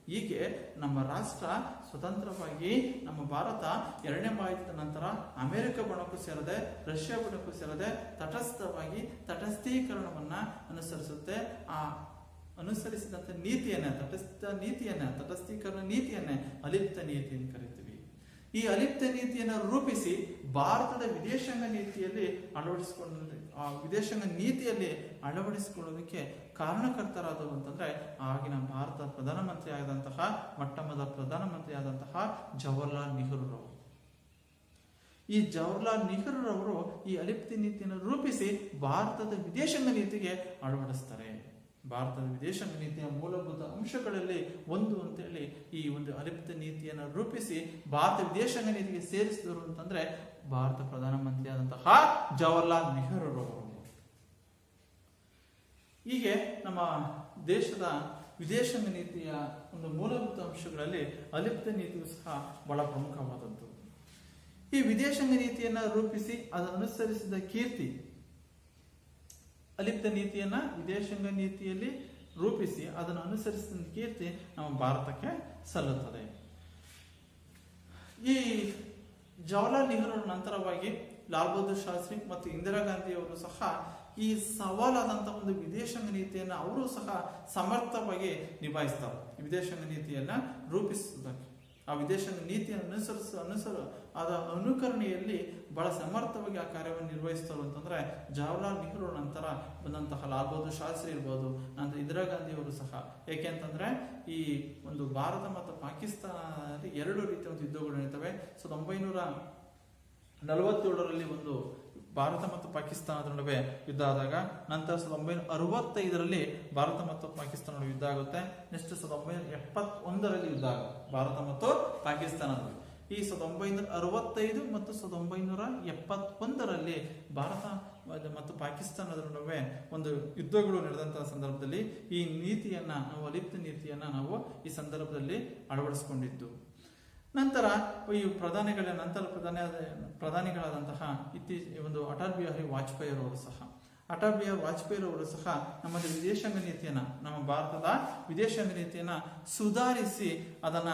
ಹೀಗೆ ನಮ್ಮ ರಾಷ್ಟ್ರ ಸ್ವತಂತ್ರವಾಗಿ, ನಮ್ಮ ಭಾರತ ಎರಡನೇ ಮಹಾಯುದ್ಧದ ನಂತರ ಅಮೆರಿಕ ಬಣಕ್ಕೂ ಸೇರದೆ, ರಷ್ಯಾ ಬಣಕ್ಕೂ ಸೇರದೆ ತಟಸ್ಥವಾಗಿ ತಟಸ್ಥೀಕರಣವನ್ನ ಅನುಸರಿಸುತ್ತೆ. ಆ ಅನುಸರಿಸಿದಂತ ತಟಸ್ಥೀಕರಣ ನೀತಿಯನ್ನೇ ಅಲಿಪ್ತ ನೀತಿ ಅಂತ ಕರಿತೀವಿ. ಈ ಅಲಿಪ್ತ ನೀತಿಯನ್ನು ರೂಪಿಸಿ ಭಾರತದ ವಿದೇಶಾಂಗ ನೀತಿಯಲ್ಲಿ ಅಳವಡಿಸಿಕೊಳ್ಳೋದಕ್ಕೆ ಕಾರಣಕರ್ತರಾದವರು ಅಂತಂದ್ರೆ ಆಗಿನ ಭಾರತ ಪ್ರಧಾನಮಂತ್ರಿ ಆದಂತಹ ಜವಾಹರ್ಲಾಲ್ ನೆಹರೂರವರು. ಈ ಜವಾಹರ್ಲಾಲ್ ನೆಹರೂರವರು ಈ ಅಲಿಪ್ತ ನೀತಿಯನ್ನು ರೂಪಿಸಿ ಭಾರತದ ವಿದೇಶಾಂಗ ನೀತಿಗೆ ಅಳವಡಿಸ್ತಾರೆ. ಭಾರತದ ವಿದೇಶಾಂಗ ನೀತಿಯ ಮೂಲಭೂತ ಅಂಶಗಳಲ್ಲಿ ಒಂದು ಅಂತೇಳಿ ಈ ಒಂದು ಅಲಿಪ್ತ ನೀತಿಯನ್ನು ರೂಪಿಸಿ ಭಾರತ ವಿದೇಶಾಂಗ ನೀತಿಗೆ ಸೇರಿಸಿದರು ಅಂತಂದ್ರೆ ಭಾರತ ಪ್ರಧಾನಮಂತ್ರಿ ಆದಂತಹ ಜವಾಹರ್ಲಾಲ್ ನೆಹರೂರವರು. ಹೀಗೆ ನಮ್ಮ ದೇಶದ ವಿದೇಶಾಂಗ ನೀತಿಯ ಒಂದು ಮೂಲಭೂತ ಅಂಶಗಳಲ್ಲಿ ಅಲಿಪ್ತ ನೀತಿಯು ಸಹ ಬಹಳ ಪ್ರಮುಖವಾದದ್ದು. ಈ ವಿದೇಶಾಂಗ ನೀತಿಯನ್ನ ರೂಪಿಸಿ ಅದನ್ನು ಅನುಸರಿಸಿದ ಕೀರ್ತಿ, ಅಲಿಪ್ತ ನೀತಿಯನ್ನ ವಿದೇಶಾಂಗ ನೀತಿಯಲ್ಲಿ ರೂಪಿಸಿ ಅದನ್ನು ಅನುಸರಿಸಿದ ಕೀರ್ತಿ ನಮ್ಮ ಭಾರತಕ್ಕೆ ಸಲ್ಲುತ್ತದೆ. ಈ ಜವಾಹರ್ಲಾಲ್ ನೆಹರು ನಂತರವಾಗಿ ಲಾಲ್ ಬಹದ್ದೂರ್ ಶಾಸ್ತ್ರಿ ಮತ್ತು ಇಂದಿರಾ ಗಾಂಧಿ ಅವರು ಸಹ ಈ ಸವಾಲಾದಂತಹ ಒಂದು ವಿದೇಶಾಂಗ ನೀತಿಯನ್ನ ಅವರು ಸಹ ಸಮರ್ಥವಾಗಿ ನಿಭಾಯಿಸ್ತಾರೆ. ವಿದೇಶಾಂಗ ನೀತಿಯನ್ನ ರೂಪಿಸುವುದಕ್ಕೆ ಆ ವಿದೇಶಾಂಗ ನೀತಿಯನ್ನು ಅದ ಅನುಕರಣೆಯಲ್ಲಿ ಬಹಳ ಸಮರ್ಥವಾಗಿ ಆ ಕಾರ್ಯವನ್ನು ನಿರ್ವಹಿಸ್ತಾರೆ ಅಂತಂದ್ರೆ ಜವಾಹರ್ಲಾಲ್ ನೆಹರು ನಂತರ ಬಂದಂತಹ ಲಾಲ್ ಬಹದ್ದೂರ್ ಶಾಸ್ತ್ರಿ ಇರ್ಬೋದು, ನಂತರ ಇಂದಿರಾ ಗಾಂಧಿ ಅವರು ಸಹ. ಏಕೆಂತಂದ್ರೆ ಈ ಒಂದು ಭಾರತ ಮತ್ತು ಪಾಕಿಸ್ತಾನದಲ್ಲಿ ಎರಡು ರೀತಿಯ ಒಂದು ಯುದ್ಧಗಳು ನಡೀತವೆ. 1947ರಲ್ಲಿ ಒಂದು ಭಾರತ ಮತ್ತು ಪಾಕಿಸ್ತಾನದ ನಡುವೆ ಯುದ್ಧ ಆದಾಗ, ನಂತರ 1965ರಲ್ಲಿ ಭಾರತ ಮತ್ತು ಪಾಕಿಸ್ತಾನ ನಡುವೆ ಯುದ್ಧ ಆಗುತ್ತೆ. ನೆಕ್ಸ್ಟ್ 1971ರಲ್ಲಿ ಯುದ್ಧ ಆಗುತ್ತೆ ಭಾರತ ಮತ್ತು ಪಾಕಿಸ್ತಾನದ. ಈ 1965 ಮತ್ತು 1971ರಲ್ಲಿ ಭಾರತ ಮತ್ತು ಪಾಕಿಸ್ತಾನದ ನಡುವೆ ಒಂದು ಯುದ್ಧಗಳು ನಡೆದಂತಹ ಸಂದರ್ಭದಲ್ಲಿ ಈ ನೀತಿಯನ್ನ ನಾವು ಅಲಿಪ್ತ ನೀತಿಯನ್ನ ನಾವು ಈ ಸಂದರ್ಭದಲ್ಲಿ ಅಳವಡಿಸಿಕೊಂಡಿದ್ದು. ನಂತರ ಈ ಪ್ರಧಾನಿಗಳಾದಂತಹ ಒಂದು ಅಟಲ್ ಬಿಹಾರಿ ವಾಜಪೇಯಿ ಅವರು ಸಹ ನಮ್ಮಲ್ಲಿ ವಿದೇಶಾಂಗ ನೀತಿಯನ್ನ, ನಮ್ಮ ಭಾರತದ ವಿದೇಶಾಂಗ ನೀತಿಯನ್ನ ಸುಧಾರಿಸಿ ಅದನ್ನ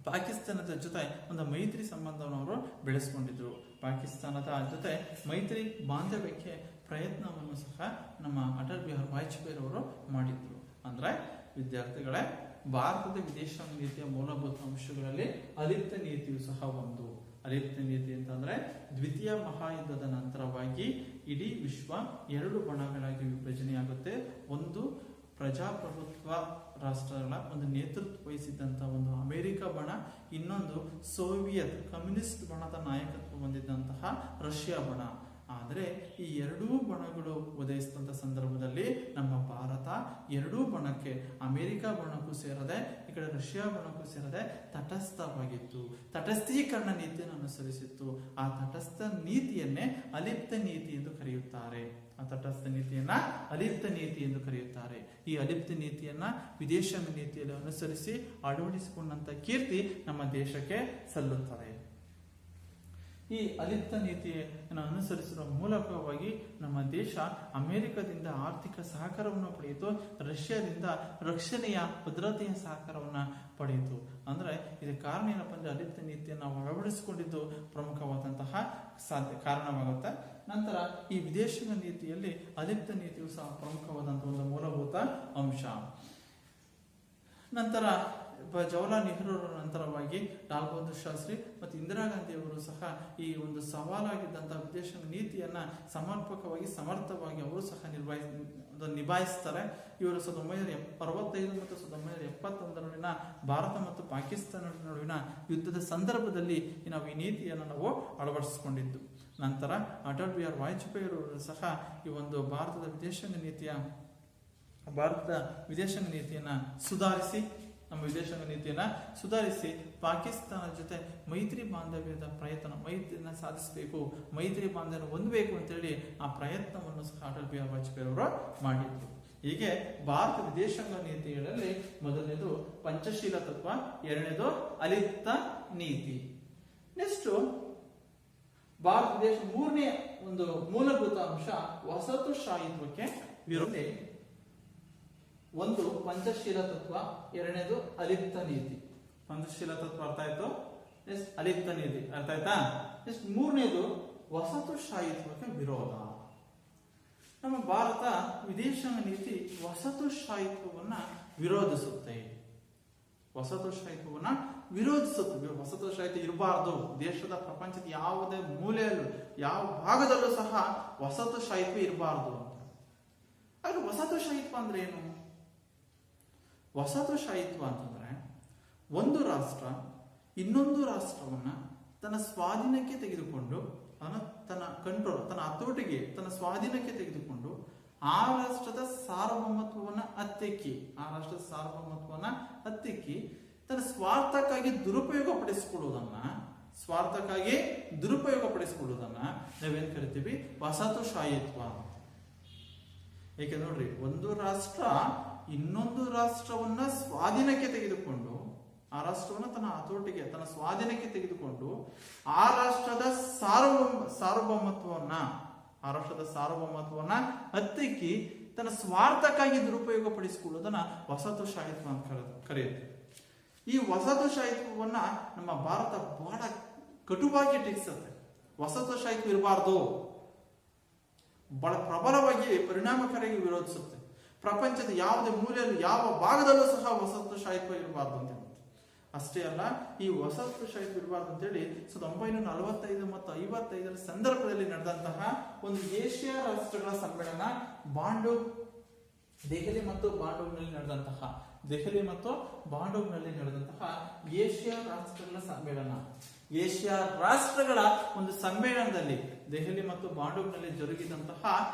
ಪಾಕಿಸ್ತಾನದ ಜೊತೆ ಒಂದು ಮೈತ್ರಿ ಸಂಬಂಧವನ್ನು ಅವರು ಬೆಳೆಸ್ಕೊಂಡಿದ್ರು. ಪಾಕಿಸ್ತಾನದ ಜೊತೆ ಮೈತ್ರಿ ಬಾಂಧವ್ಯಕ್ಕೆ ಪ್ರಯತ್ನವನ್ನು ಸಹ ನಮ್ಮ ಅಟಲ್ ಬಿಹಾರಿ ವಾಜಪೇಯಿ ಅವರು ಮಾಡಿದ್ರು. ಅಂದ್ರೆ ವಿದ್ಯಾರ್ಥಿಗಳೇ, ಭಾರತದ ವಿದೇಶಾಂಗ ನೀತಿಯ ಮೂಲಭೂತ ಅಂಶಗಳಲ್ಲಿ ಅಲಿಪ್ತ ನೀತಿಯು ಸಹ ಒಂದು. ಅಲಿಪ್ತ ನೀತಿ ಅಂತಂದ್ರೆ ದ್ವಿತೀಯ ಮಹಾಯುದ್ಧದ ನಂತರವಾಗಿ ಇಡೀ ವಿಶ್ವ ಎರಡು ಬಣಗಳಾಗಿ ವಿಭಜನೆಯಾಗುತ್ತೆ. ಒಂದು ಪ್ರಜಾಪ್ರಭುತ್ವ ರಾಷ್ಟ್ರಗಳ ಒಂದು ನೇತೃತ್ವ ವಹಿಸಿದ್ದಂತಹ ಒಂದು ಅಮೆರಿಕ ಬಣ, ಇನ್ನೊಂದು ಸೋವಿಯತ್ ಕಮ್ಯುನಿಸ್ಟ್ ಬಣದ ನಾಯಕತ್ವ ಹೊಂದಿದ್ದಂತಹ ರಷ್ಯಾ ಬಣ. ಆದರೆ ಈ ಎರಡೂ ಬಣಗಳು ಉದಯಿಸಿದಂತ ಸಂದರ್ಭದಲ್ಲಿ ನಮ್ಮ ಭಾರತ ಎರಡೂ ಬಣಕ್ಕೆ, ಅಮೆರಿಕ ಬಣಕ್ಕೂ ಸೇರದೆ ಈ ಕಡೆ ರಷ್ಯಾ ಬಣಕ್ಕೂ ಸೇರದೆ ತಟಸ್ಥವಾಗಿತ್ತು. ತಟಸ್ಥೀಕರಣ ನೀತಿಯನ್ನು ಅನುಸರಿಸಿತ್ತು. ಆ ತಟಸ್ಥ ನೀತಿಯನ್ನೇ ಅಲಿಪ್ತ ನೀತಿ ಎಂದು ಕರೆಯುತ್ತಾರೆ. ಈ ಅಲಿಪ್ತ ನೀತಿಯನ್ನ ವಿದೇಶಾಂಗ ನೀತಿಯಲ್ಲಿ ಅನುಸರಿಸಿ ಅಳವಡಿಸಿಕೊಂಡಂತ ಕೀರ್ತಿ ನಮ್ಮ ದೇಶಕ್ಕೆ ಸಲ್ಲುತ್ತದೆ. ಈ ಅಲಿಪ್ತ ನೀತಿಯನ್ನು ಅನುಸರಿಸುವ ಮೂಲಕವಾಗಿ ನಮ್ಮ ದೇಶ ಅಮೆರಿಕದಿಂದ ಆರ್ಥಿಕ ಸಹಕಾರವನ್ನು ಪಡೆಯಿತು, ರಷ್ಯಾದಿಂದ ರಕ್ಷಣೆಯ ಭದ್ರತೆಯ ಸಹಕಾರವನ್ನು ಪಡೆಯಿತು. ಅಂದ್ರೆ ಇದಕ್ಕೆ ಕಾರಣ ಏನಪ್ಪ ಅಂದ್ರೆ ಅಲಿಪ್ತ ನೀತಿಯನ್ನು ನಾವು ಅಳವಡಿಸಿಕೊಂಡಿದ್ದು ಪ್ರಮುಖವಾದಂತಹ ಕಾರಣವಾಗುತ್ತೆ. ನಂತರ ಈ ವಿದೇಶಾಂಗ ನೀತಿಯಲ್ಲಿ ಅಲಿಪ್ತ ನೀತಿಯು ಸಹ ಪ್ರಮುಖವಾದಂತಹ ಒಂದು ಮೂಲಭೂತ ಅಂಶ. ನಂತರ ಜವಾಹರ್ಲಾಲ್ ನೆಹರು ನಂತರವಾಗಿ ಲಾಲ್ ಬಹದ್ದೂರ್ ಶಾಸ್ತ್ರಿ ಮತ್ತು ಇಂದಿರಾ ಗಾಂಧಿ ಅವರು ಸಹ ಈ ಒಂದು ಸವಾಲಾಗಿದ್ದಂತಹ ವಿದೇಶಾಂಗ ನೀತಿಯನ್ನ ಸಮರ್ಪಕವಾಗಿ ಸಮರ್ಥವಾಗಿ ಅವರು ಸಹ ನಿಭಾಯಿಸ್ತಾರೆ. ಇವರು 1965 ಮತ್ತು 1971 ಭಾರತ ಮತ್ತು ಪಾಕಿಸ್ತಾನ ನಡುವಿನ ಯುದ್ಧದ ಸಂದರ್ಭದಲ್ಲಿ ನಾವು ಈ ನೀತಿಯನ್ನು ನಾವು ಅಳವಡಿಸಿಕೊಂಡಿದ್ದು. ನಂತರ ಅಟಲ್ ಬಿಹಾರಿ ವಾಜಪೇಯಿ ಅವರು ಸಹ ಈ ಒಂದು ಭಾರತದ ವಿದೇಶಾಂಗ ನೀತಿಯನ್ನ ಸುಧಾರಿಸಿ, ನಮ್ಮ ವಿದೇಶಾಂಗ ನೀತಿಯನ್ನ ಸುಧಾರಿಸಿ ಪಾಕಿಸ್ತಾನದ ಜೊತೆ ಮೈತ್ರಿ ಬಾಂಧವ್ಯದ ಮೈತ್ರಿಯನ್ನ ಸಾಧಿಸಬೇಕು, ಮೈತ್ರಿ ಬಾಂಧವ್ಯ ಹೊಂದಬೇಕು ಅಂತೇಳಿ ಆ ಪ್ರಯತ್ನವನ್ನು ಸಹ ಅಟಲ್ ಬಿಹಾರಿ ವಾಜಪೇಯಿ ಅವರು ಮಾಡಿದ್ರು. ಹೀಗೆ ಭಾರತ ವಿದೇಶಾಂಗ ನೀತಿಗಳಲ್ಲಿ ಮೊದಲನೇದು ಪಂಚಶೀಲ ತತ್ವ, ಎರಡನೇದು ಅಲಿಪ್ತ ನೀತಿ. ನೆಕ್ಸ್ಟ್ ಭಾರತ ದೇಶ ಮೂರನೇ ಒಂದು ಮೂಲಭೂತ ಅಂಶ ವಸಾಹತುಶಾಹಿತ್ವಕ್ಕೆ ವಿರೋಧ. ಒಂದು ಪಂಚಶೀಲ ತತ್ವ, ಎರಡನೇದು ಅಲಿಪ್ತ ನೀತಿ. ಪಂಚಶೀಲ ತತ್ವ ಅರ್ಥ ಆಯ್ತು, ಅಲಿಪ್ತ ನೀತಿ ಅರ್ಥ ಆಯ್ತಾ. ಮೂರನೇದು ವಸಾಹತುಶಾಹಿತ್ವಕ್ಕೆ ವಿರೋಧ. ನಮ್ಮ ಭಾರತ ವಿದೇಶಾಂಗ ನೀತಿ ವಸಾಹತುಶಾಹಿತ್ವವನ್ನ ವಿರೋಧಿಸುತ್ತೆ. ವಸಾಹತುಶಾಹಿತ್ವ ಇರಬಾರ್ದು. ದೇಶದ ಪ್ರಪಂಚದ ಯಾವುದೇ ಮೂಲೆಯಲ್ಲೂ ಯಾವ ಭಾಗದಲ್ಲೂ ಸಹ ವಸಾಹತುಶಾಹಿತ್ವ ಇರಬಾರ್ದು ಅಂತ. ಆದ್ರೆ ವಸಾಹತುಶಾಹಿತ್ವ ಅಂದ್ರೆ ಏನು? ವಸಾಹತುಶಾಹಿತ್ವ ಅಂತಂದ್ರೆ ಒಂದು ರಾಷ್ಟ್ರ ಇನ್ನೊಂದು ರಾಷ್ಟ್ರವನ್ನ ತನ್ನ ಸ್ವಾಧೀನಕ್ಕೆ ತೆಗೆದುಕೊಂಡು, ತನ್ನ ಹತೋಟಿಗೆ, ತನ್ನ ಸ್ವಾಧೀನಕ್ಕೆ ತೆಗೆದುಕೊಂಡು ಆ ರಾಷ್ಟ್ರದ ಸಾರ್ವಭೌಮತ್ವವನ್ನ ಹತ್ತಿಕ್ಕಿ ತನ್ನ ಸ್ವಾರ್ಥಕ್ಕಾಗಿ ದುರುಪಯೋಗ ಪಡಿಸಿಕೊಳ್ಳುವುದನ್ನ ನಾವೇನ್ ಕರಿತೀವಿ? ವಸಾಹತುಶಾಹಿತ್ವ. ಏಕೆ ನೋಡ್ರಿ, ಒಂದು ರಾಷ್ಟ್ರ ಇನ್ನೊಂದು ರಾಷ್ಟ್ರವನ್ನ ಸ್ವಾಧೀನಕ್ಕೆ ತೆಗೆದುಕೊಂಡು ಆ ರಾಷ್ಟ್ರವನ್ನು ತನ್ನ ಹತೋಟಿಗೆ, ತನ್ನ ಸ್ವಾಧೀನಕ್ಕೆ ತೆಗೆದುಕೊಂಡು ಆ ರಾಷ್ಟ್ರದ ಸಾರ್ವಭೌಮತ್ವವನ್ನ ಹತ್ತಿಕ್ಕಿ ತನ್ನ ಸ್ವಾರ್ಥಕ್ಕಾಗಿ ದುರುಪಯೋಗ ಪಡಿಸಿಕೊಳ್ಳುವುದನ್ನ ವಸಾಹತುಶಾಹಿತ್ವ ಅಂತ ಕರೆಯುತ್ತೆ. ಈ ವಸಾಹತುಶಾಹಿತ್ವವನ್ನ ನಮ್ಮ ಭಾರತ ಬಹಳ ಕಟುವಾಗಿ ಟೀಕಿಸುತ್ತೆ. ವಸಾಹತುಶಾಹಿತ್ವ ಇರಬಾರ್ದು, ಬಹಳ ಪ್ರಬಲವಾಗಿ ಪರಿಣಾಮಕಾರಿಯಾಗಿ ವಿರೋಧಿಸುತ್ತೆ. ಪ್ರಪಂಚದ ಯಾವುದೇ ಮೂಲೆಯಲ್ಲೂ ಯಾವ ಭಾಗದಲ್ಲೂ ಸಹ ವಸಾಹತುಶಾಹಿತ್ವ ಇರಬಾರ್ದು ಅಂತ ಹೇಳುತ್ತೆ. ಅಷ್ಟೇ ಅಲ್ಲ, ಈ ವಸಾಹತುಶಾಹಿತ್ವ ಇರಬಾರ್ದು ಅಂತೇಳಿ 1945 ಮತ್ತು 55 ಸಂದರ್ಭದಲ್ಲಿ ನಡೆದಂತಹ ಒಂದು ಏಷ್ಯಾ ರಾಷ್ಟ್ರಗಳ ಸಮ್ಮೇಳನ ದೆಹಲಿ ಮತ್ತು ಬಾಂಡೂಗ್ನಲ್ಲಿ ನಡೆದಂತಹ ಏಷ್ಯಾ ರಾಷ್ಟ್ರಗಳ ಸಮ್ಮೇಳನ. ಏಷ್ಯಾ ರಾಷ್ಟ್ರಗಳ ಒಂದು ಸಮ್ಮೇಳನದಲ್ಲಿ, ದೆಹಲಿ ಮತ್ತು ಬಾಂಡೂಗ್ನಲ್ಲಿ ಜರುಗಿದಂತಹ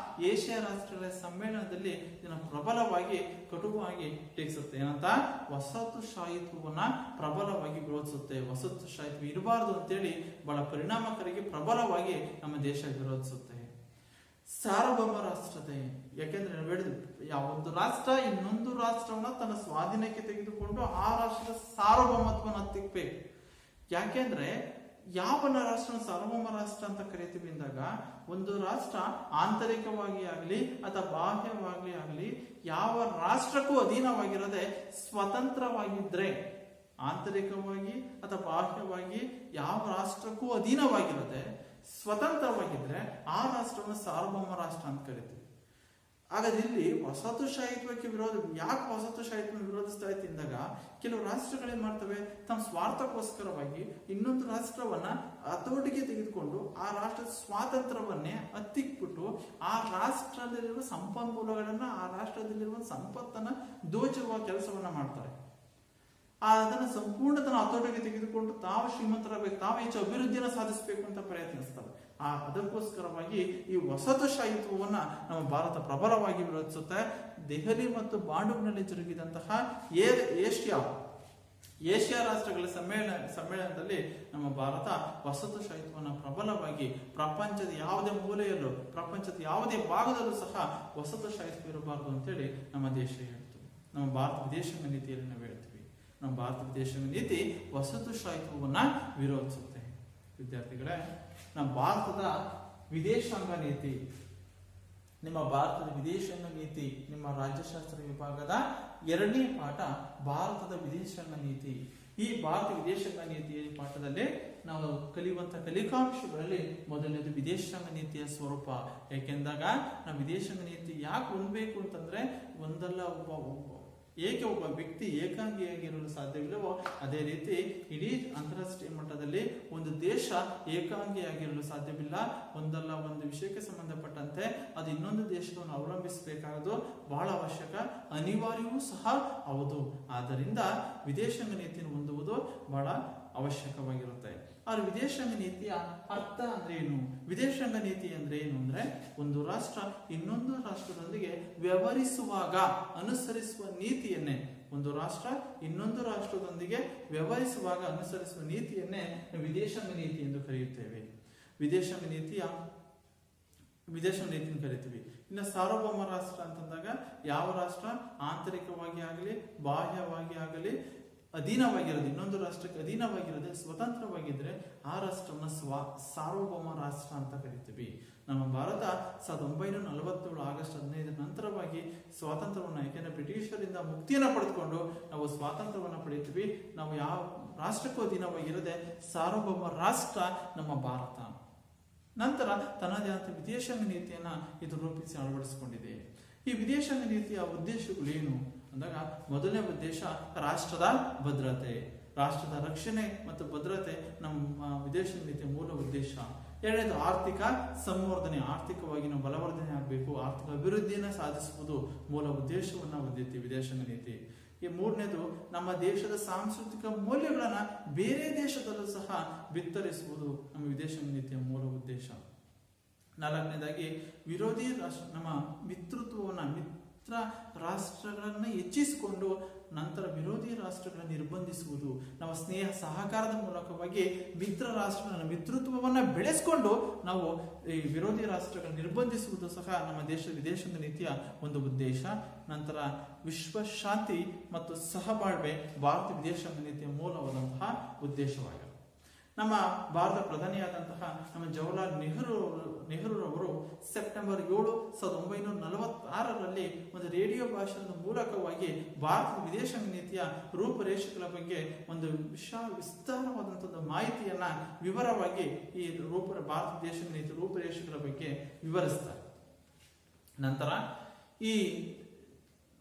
ಏಷ್ಯಾ ರಾಷ್ಟ್ರಗಳ ಸಮ್ಮೇಳನದಲ್ಲಿ ಇದನ್ನು ಪ್ರಬಲವಾಗಿ ಕಟುವಾಗಿ ಟೀಕಿಸುತ್ತೆ. ಏನಂತ? ವಸಾಹತುಶಾಹಿತ್ವವನ್ನ ಪ್ರಬಲವಾಗಿ ವಿರೋಧಿಸುತ್ತೆ. ವಸಾಹತುಶಾಹಿತ್ವ ಇರಬಾರದು ಅಂತೇಳಿ ಬಹಳ ಪರಿಣಾಮಕಾರಿಗೆ ಪ್ರಬಲವಾಗಿ ನಮ್ಮ ದೇಶ ವಿರೋಧಿಸುತ್ತೆ. ಸಾರ್ವಭೌಮ ರಾಷ್ಟ್ರತೆ, ಯಾಕೆಂದ್ರೆ ನಾವು ಹೇಳಿದ್ವಿ, ಯಾವೊಂದು ರಾಷ್ಟ್ರ ಇನ್ನೊಂದು ರಾಷ್ಟ್ರವನ್ನ ತನ್ನ ಸ್ವಾಧೀನಕ್ಕೆ ತೆಗೆದುಕೊಂಡು ಆ ರಾಷ್ಟ್ರದ ಸಾರ್ವಭೌಮತ್ವವನ್ನು ಹತ್ತಿಕ್ಬೇಕು. ಯಾಕೆಂದ್ರೆ ಯಾವ ರಾಷ್ಟ್ರ ಸಾರ್ವಭೌಮ ರಾಷ್ಟ್ರ ಅಂತ ಕರಿತೀವಿ ಅಂದಾಗ, ಒಂದು ರಾಷ್ಟ್ರ ಆಂತರಿಕವಾಗಿ ಆಗಲಿ ಅಥವಾ ಬಾಹ್ಯವಾಗಿ ಆಗಲಿ ಯಾವ ರಾಷ್ಟ್ರಕ್ಕೂ ಅಧೀನವಾಗಿರದೆ ಸ್ವತಂತ್ರವಾಗಿದ್ರೆ, ಆಂತರಿಕವಾಗಿ ಅಥವಾ ಬಾಹ್ಯವಾಗಿ ಯಾವ ರಾಷ್ಟ್ರಕ್ಕೂ ಅಧೀನವಾಗಿರದೆ ಸ್ವತಂತ್ರವಾಗಿದ್ರೆ ಆ ರಾಷ್ಟ್ರವನ್ನು ಸಾರ್ವಭೌಮ ರಾಷ್ಟ್ರ ಅಂತ ಕರಿತೀವಿ. ಹಾಗಾದ್ರೆ ಇಲ್ಲಿ ವಸಾಹತುಶಾಹಿತ್ವಕ್ಕೆ ಯಾಕೆ ವಸಾಹತುಶಾಹಿತ್ವ ವಿರೋಧಿಸ್ತಾ ಇತ್ತು ಅಂದಾಗ, ಕೆಲವು ರಾಷ್ಟ್ರಗಳೇನ್ ಮಾಡ್ತವೆ, ತಮ್ಮ ಸ್ವಾರ್ಥಕ್ಕೋಸ್ಕರವಾಗಿ ಇನ್ನೊಂದು ರಾಷ್ಟ್ರವನ್ನ ಹತೋಟಿಗೆ ತೆಗೆದುಕೊಂಡು ಆ ರಾಷ್ಟ್ರದ ಸ್ವಾತಂತ್ರ್ಯವನ್ನೇ ಹತ್ತಿಕ್ಬಿಟ್ಟು ಆ ರಾಷ್ಟ್ರದಲ್ಲಿರುವ ಸಂಪನ್ಮೂಲಗಳನ್ನ, ಆ ರಾಷ್ಟ್ರದಲ್ಲಿರುವ ಸಂಪತ್ತನ್ನ ದೋಚುವ ಕೆಲಸವನ್ನ ಮಾಡ್ತಾರೆ. ಅದನ್ನ ಸಂಪೂರ್ಣ ತನ್ನ ಹತೋಟಿಗೆ ತೆಗೆದುಕೊಂಡು ತಾವು ಶ್ರೀಮಂತರಾಗಬೇಕು, ತಾವು ಹೆಚ್ಚು ಅಭಿವೃದ್ಧಿಯನ್ನು ಸಾಧಿಸಬೇಕು ಅಂತ ಪ್ರಯತ್ನಿಸ್ತಾರೆ. ಅದಕ್ಕೋಸ್ಕರವಾಗಿ ಈ ವಸಾಹತುಶಾಹಿತ್ವವನ್ನ ನಮ್ಮ ಭಾರತ ಪ್ರಬಲವಾಗಿ ವಿರೋಧಿಸುತ್ತೆ. ದೆಹಲಿ ಮತ್ತು ಬಾಂಡೂಗ್ನಲ್ಲಿ ಜರುಗಿದಂತಹ ಏಷ್ಯಾ ರಾಷ್ಟ್ರಗಳ ಸಮ್ಮೇಳನದಲ್ಲಿ ನಮ್ಮ ಭಾರತ ವಸಾಹತುಶಾಹಿತ್ವವನ್ನು ಪ್ರಬಲವಾಗಿ ಪ್ರಪಂಚದ ಯಾವುದೇ ಮೂಲೆಯಲ್ಲೂ, ಪ್ರಪಂಚದ ಯಾವುದೇ ಭಾಗದಲ್ಲೂ ಸಹ ವಸಾಹತುಶಾಹಿತ್ವ ಇರಬಾರದು ಅಂತೇಳಿ ನಮ್ಮ ದೇಶ ಹೇಳ್ತದೆ. ನಮ್ಮ ಭಾರತ ವಿದೇಶಾಂಗ ನೀತಿಯಲ್ಲಿ ನಾವು ಹೇಳ್ತೀವಿ, ನಮ್ಮ ಭಾರತ ವಿದೇಶಾಂಗ ನೀತಿ ವಸಾಹತುಶಾಹಿತ್ವವನ್ನ ವಿರೋಧಿಸುತ್ತೆ. ವಿದ್ಯಾರ್ಥಿಗಳೇ, ನಮ್ಮ ಭಾರತದ ವಿದೇಶಾಂಗ ನೀತಿ, ನಿಮ್ಮ ಭಾರತದ ವಿದೇಶಾಂಗ ನೀತಿ, ನಿಮ್ಮ ರಾಜ್ಯಶಾಸ್ತ್ರ ವಿಭಾಗದ 2ನೇ ಪಾಠ ಭಾರತದ ವಿದೇಶಾಂಗ ನೀತಿ. ಈ ಭಾರತ ವಿದೇಶಾಂಗ ನೀತಿಯ ಪಾಠದಲ್ಲಿ ನಾವು ಕಲಿಯುವಂತ ಕಲಿಕಾಂಶಗಳಲ್ಲಿ ಮೊದಲನೇದು ವಿದೇಶಾಂಗ ನೀತಿಯ ಸ್ವರೂಪ. ಯಾಕೆಂದಾಗ ನಾವು ವಿದೇಶಾಂಗ ನೀತಿ ಯಾಕೆ ಹೊಂದಬೇಕು ಅಂತಂದ್ರೆ, ಒಬ್ಬ ವ್ಯಕ್ತಿ ಏಕಾಂಗಿಯಾಗಿರಲು ಸಾಧ್ಯವಿಲ್ಲವೋ ಅದೇ ರೀತಿ ಇಡೀ ಅಂತಾರಾಷ್ಟ್ರೀಯ ಮಟ್ಟದಲ್ಲಿ ಒಂದು ದೇಶ ಏಕಾಂಗಿಯಾಗಿರಲು ಸಾಧ್ಯವಿಲ್ಲ. ಒಂದು ವಿಷಯಕ್ಕೆ ಸಂಬಂಧಪಟ್ಟಂತೆ ಅದು ಇನ್ನೊಂದು ದೇಶವನ್ನು ಅವಲಂಬಿಸಬೇಕಾಗೋದು ಬಹಳ ಅವಶ್ಯಕ, ಅನಿವಾರ್ಯವೂ ಸಹ ಹೌದು. ಆದ್ದರಿಂದ ವಿದೇಶಾಂಗ ನೀತಿಯನ್ನು ಹೊಂದುವುದು ಬಹಳ ಅವಶ್ಯಕವಾಗಿರುತ್ತೆ. ಆದ್ರೆ ವಿದೇಶಾಂಗ ನೀತಿಯ ಅರ್ಥ ಅಂದ್ರೆ ಏನು? ವಿದೇಶಾಂಗ ನೀತಿ ಅಂದ್ರೆ ಏನು ಅಂದ್ರೆ, ಒಂದು ರಾಷ್ಟ್ರ ಇನ್ನೊಂದು ರಾಷ್ಟ್ರದೊಂದಿಗೆ ವ್ಯವಹರಿಸುವಾಗ ಅನುಸರಿಸುವ ನೀತಿಯನ್ನೇ, ಒಂದು ರಾಷ್ಟ್ರ ಇನ್ನೊಂದು ರಾಷ್ಟ್ರದೊಂದಿಗೆ ವ್ಯವಹರಿಸುವಾಗ ಅನುಸರಿಸುವ ನೀತಿಯನ್ನೇ ವಿದೇಶಾಂಗ ನೀತಿ ಎಂದು ಕರೆಯುತ್ತೇವೆ. ವಿದೇಶಾಂಗ ನೀತಿಯನ್ನು ಕರಿತೀವಿ. ಇನ್ನು ಸಾರ್ವಭೌಮ ರಾಷ್ಟ್ರ ಅಂತಂದಾಗ, ಯಾವ ರಾಷ್ಟ್ರ ಆಂತರಿಕವಾಗಿ ಆಗಲಿ ಬಾಹ್ಯವಾಗಿ ಆಗಲಿ ಅಧೀನವಾಗಿರೋದು, ಇನ್ನೊಂದು ರಾಷ್ಟ್ರಕ್ಕೆ ಅಧೀನವಾಗಿರೋದು, ಸ್ವತಂತ್ರವಾಗಿದ್ರೆ ಆ ರಾಷ್ಟ್ರವನ್ನ ಸಾರ್ವಭೌಮ ರಾಷ್ಟ್ರ ಅಂತ ಕರಿತೀವಿ. ನಮ್ಮ ಭಾರತ 1947 ಆಗಸ್ಟ್ 15 ನಂತರವಾಗಿ ಸ್ವಾತಂತ್ರ್ಯವನ್ನು, ಯಾಕೆಂದ್ರೆ ಬ್ರಿಟಿಷರಿಂದ ಮುಕ್ತಿಯನ್ನು ಪಡೆದುಕೊಂಡು ನಾವು ಸ್ವಾತಂತ್ರ್ಯವನ್ನು ಪಡೆಯುತ್ತೀವಿ. ನಾವು ಯಾವ ರಾಷ್ಟ್ರಕ್ಕೂ ಅಧೀನವಾಗಿರದೆ ಸಾರ್ವಭೌಮ ರಾಷ್ಟ್ರ ನಮ್ಮ ಭಾರತ. ನಂತರ ತನ್ನದೇ ಆದ ವಿದೇಶಾಂಗ ನೀತಿಯನ್ನ ಇದು ರೂಪಿಸಿ ಅಳವಡಿಸಿಕೊಂಡಿದೆ. ಈ ವಿದೇಶಾಂಗ ನೀತಿಯ ಉದ್ದೇಶಗಳೇನು ಅಂದಾಗ, ಮೊದಲನೇ ಉದ್ದೇಶ ರಾಷ್ಟ್ರದ ಭದ್ರತೆ, ರಾಷ್ಟ್ರದ ರಕ್ಷಣೆ ಮತ್ತು ಭದ್ರತೆ ನಮ್ಮ ವಿದೇಶಾಂಗ ನೀತಿಯ ಮೂಲ ಉದ್ದೇಶ. ಎರಡನೇದು ಆರ್ಥಿಕ ಸಂವರ್ಧನೆ, ಆರ್ಥಿಕವಾಗಿ ನಾವು ಬಲವರ್ಧನೆ ಆಗಬೇಕು, ಆರ್ಥಿಕ ಅಭಿವೃದ್ಧಿಯನ್ನು ಸಾಧಿಸುವುದು ಮೂಲ ಉದ್ದೇಶವನ್ನ ಹೊಂದಿತ್ತು ವಿದೇಶಾಂಗ ನೀತಿ. ಈ ಮೂರನೇದು ನಮ್ಮ ದೇಶದ ಸಾಂಸ್ಕೃತಿಕ ಮೌಲ್ಯಗಳನ್ನ ಬೇರೆ ದೇಶದಲ್ಲೂ ಸಹ ಬಿತ್ತರಿಸುವುದು ನಮ್ಮ ವಿದೇಶಾಂಗ ನೀತಿಯ ಮೂಲ ಉದ್ದೇಶ. ನಾಲ್ಕನೇದಾಗಿ ವಿರೋಧಿ ರಾಷ್ಟ್ರ, ನಮ್ಮ ಮಿತ್ರ ರಾಷ್ಟ್ರಗಳನ್ನ ಹೆಚ್ಚಿಸಿಕೊಂಡು ನಂತರ ವಿರೋಧಿ ರಾಷ್ಟ್ರಗಳನ್ನು ನಿರ್ಬಂಧಿಸುವುದು. ನಮ್ಮ ಸ್ನೇಹ ಸಹಕಾರದ ಮೂಲಕವಾಗಿ ಮಿತ್ರ ರಾಷ್ಟ್ರಗಳ ಮಿತ್ರತ್ವವನ್ನು ಬೆಳೆಸಿಕೊಂಡು ನಾವು ಈ ವಿರೋಧಿ ರಾಷ್ಟ್ರಗಳನ್ನು ನಿರ್ಬಂಧಿಸುವುದು ಸಹ ನಮ್ಮ ವಿದೇಶಾಂಗ ನೀತಿಯ ಒಂದು ಉದ್ದೇಶ. ನಂತರ ವಿಶ್ವ ಶಾಂತಿ ಮತ್ತು ಸಹಬಾಳ್ವೆ ಭಾರತ ವಿದೇಶಾಂಗ ನೀತಿಯ ಮೂಲವಾದಂತಹ ಉದ್ದೇಶವಾಗಿದೆ. ನಮ್ಮ ಭಾರತ ಪ್ರಧಾನಿಯಾದಂತಹ ನಮ್ಮ ಜವಾಹರ್ಲಾಲ್ ನೆಹರೂರವರು ಸೆಪ್ಟೆಂಬರ್ 7, 1946ರಲ್ಲಿ ಒಂದು ರೇಡಿಯೋ ಭಾಷಣದ ಮೂಲಕವಾಗಿ ಭಾರತದ ವಿದೇಶಾಂಗ ನೀತಿಯ ರೂಪರೇಷೆಗಳ ಬಗ್ಗೆ ಒಂದು ವಿಸ್ತಾರವಾದಂತಹ ಮಾಹಿತಿಯನ್ನ ವಿವರವಾಗಿ ಈ ಭಾರತ ವಿದೇಶಾಂಗ ನೀತಿ ರೂಪರೇಷೆಗಳ ಬಗ್ಗೆ ವಿವರಿಸ್ತಾರೆ. ನಂತರ ಈ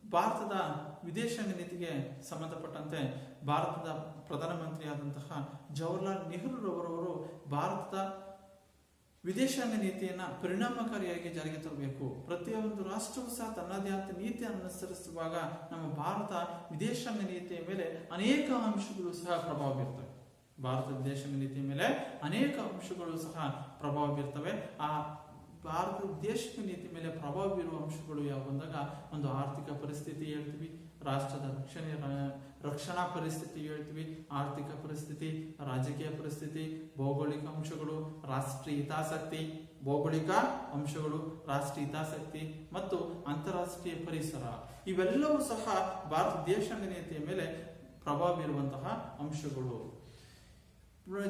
ಭಾರತದ ವಿದೇಶಾಂಗ ನೀತಿಗೆ ಸಂಬಂಧಪಟ್ಟಂತೆ ಭಾರತದ ಪ್ರಧಾನಮಂತ್ರಿಯಾದಂತಹ ಜವಾಹರ್ಲಾಲ್ ನೆಹರೂರವರು ಭಾರತದ ವಿದೇಶಾಂಗ ನೀತಿಯನ್ನ ಪರಿಣಾಮಕಾರಿಯಾಗಿ ಜಾರಿಗೆ ತರಬೇಕು. ಪ್ರತಿಯೊಂದು ರಾಷ್ಟ್ರವೂ ಸಹ ತನ್ನದೇ ಆದ ನೀತಿಯನ್ನು ಅನುಸರಿಸುವಾಗ ನಮ್ಮ ಭಾರತ ವಿದೇಶಾಂಗ ನೀತಿಯ ಮೇಲೆ ಅನೇಕ ಅಂಶಗಳು ಸಹ ಪ್ರಭಾವ ಬೀರ್ತವೆ. ಭಾರತ ವಿದೇಶಾಂಗ ನೀತಿಯ ಮೇಲೆ ಅನೇಕ ಅಂಶಗಳು ಸಹ ಪ್ರಭಾವ ಬೀರ್ತವೆ. ಆ ಭಾರತ ವಿದೇಶಾಂಗ ನೀತಿ ಮೇಲೆ ಪ್ರಭಾವ ಬೀರುವ ಅಂಶಗಳು ಯಾವ ಬಂದಾಗ ಒಂದು ಆರ್ಥಿಕ ಪರಿಸ್ಥಿತಿ ಹೇಳ್ತೀವಿ, ರಾಷ್ಟ್ರದ ರಕ್ಷಣಾ ಪರಿಸ್ಥಿತಿ ಹೇಳ್ತೀವಿ, ಆರ್ಥಿಕ ಪರಿಸ್ಥಿತಿ, ರಾಜಕೀಯ ಪರಿಸ್ಥಿತಿ, ಭೌಗೋಳಿಕ ಅಂಶಗಳು, ರಾಷ್ಟ್ರೀಯ ಹಿತಾಸಕ್ತಿ, ಭೌಗೋಳಿಕ ಅಂಶಗಳು, ರಾಷ್ಟ್ರೀಯ ಹಿತಾಸಕ್ತಿ ಮತ್ತು ಅಂತಾರಾಷ್ಟ್ರೀಯ ಪರಿಸರ ಇವೆಲ್ಲವೂ ಸಹ ಭಾರತ ವಿದೇಶಾಂಗ ನೀತಿಯ ಮೇಲೆ ಪ್ರಭಾವ ಬೀರುವಂತಹ ಅಂಶಗಳು.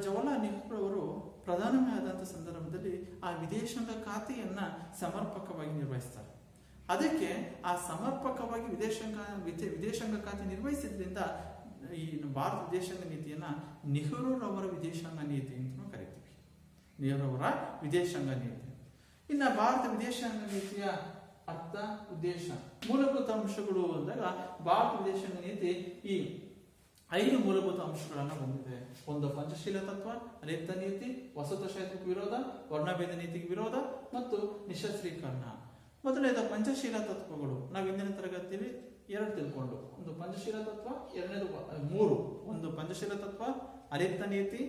ಜವಾಹರ್ಲಾಲ್ ನೆಹರು ಅವರು ಪ್ರಧಾನಮಂತ್ರಿ ಆದಂತಹ ಸಂದರ್ಭದಲ್ಲಿ ಆ ವಿದೇಶಾಂಗ ಖಾತೆಯನ್ನ ಸಮರ್ಪಕವಾಗಿ ನಿರ್ವಹಿಸ್ತಾರೆ. ಅದಕ್ಕೆ ಆ ಸಮರ್ಪಕವಾಗಿ ವಿದೇಶಾಂಗ ಖಾತೆ ನಿರ್ವಹಿಸಿದ್ರಿಂದ ಈ ಭಾರತ ವಿದೇಶಾಂಗ ನೀತಿಯನ್ನ ನೆಹರೂರವರ ವಿದೇಶಾಂಗ ನೀತಿ ಅಂತ ಕರಿತೀವಿ. ನೆಹರೂರವರ ವಿದೇಶಾಂಗ ನೀತಿ. ಇನ್ನ ಭಾರತ ವಿದೇಶಾಂಗ ನೀತಿಯ ಅರ್ಥ, ಉದ್ದೇಶ, ಮೂಲಭೂತ ಅಂಶಗಳು ಅಂದಾಗ ಭಾರತ ವಿದೇಶಾಂಗ ನೀತಿ ಈ 5 ಮೂಲಭೂತ ಅಂಶಗಳನ್ನು ಹೊಂದಿದೆ. ಒಂದು ಪಂಚಶೀಲ ತತ್ವ, ಅಲಿಪ್ತ ನೀತಿ, ವಸಾಹತುಶಾಹಿತ್ವಕ್ಕೆ ವಿರೋಧ, ವರ್ಣಭೇದ ನೀತಿಗೆ ವಿರೋಧ ಮತ್ತು ನಿಶಸ್ತ್ರೀಕರಣ. ಮೊದಲನೇದ ಪಂಚಶೀಲ ತತ್ವಗಳು. ನಾವು ಇಂದಿನ ತರಗತಿಯಲ್ಲಿ 2 ತಿಳ್ಕೊಂಡು, ಒಂದು ಪಂಚಶೀಲ ತತ್ವ, ಎರಡನೇದು 3. ಒಂದು ಪಂಚಶೀಲ ತತ್ವ, ಅಲಿಪ್ತ ನೀತಿ,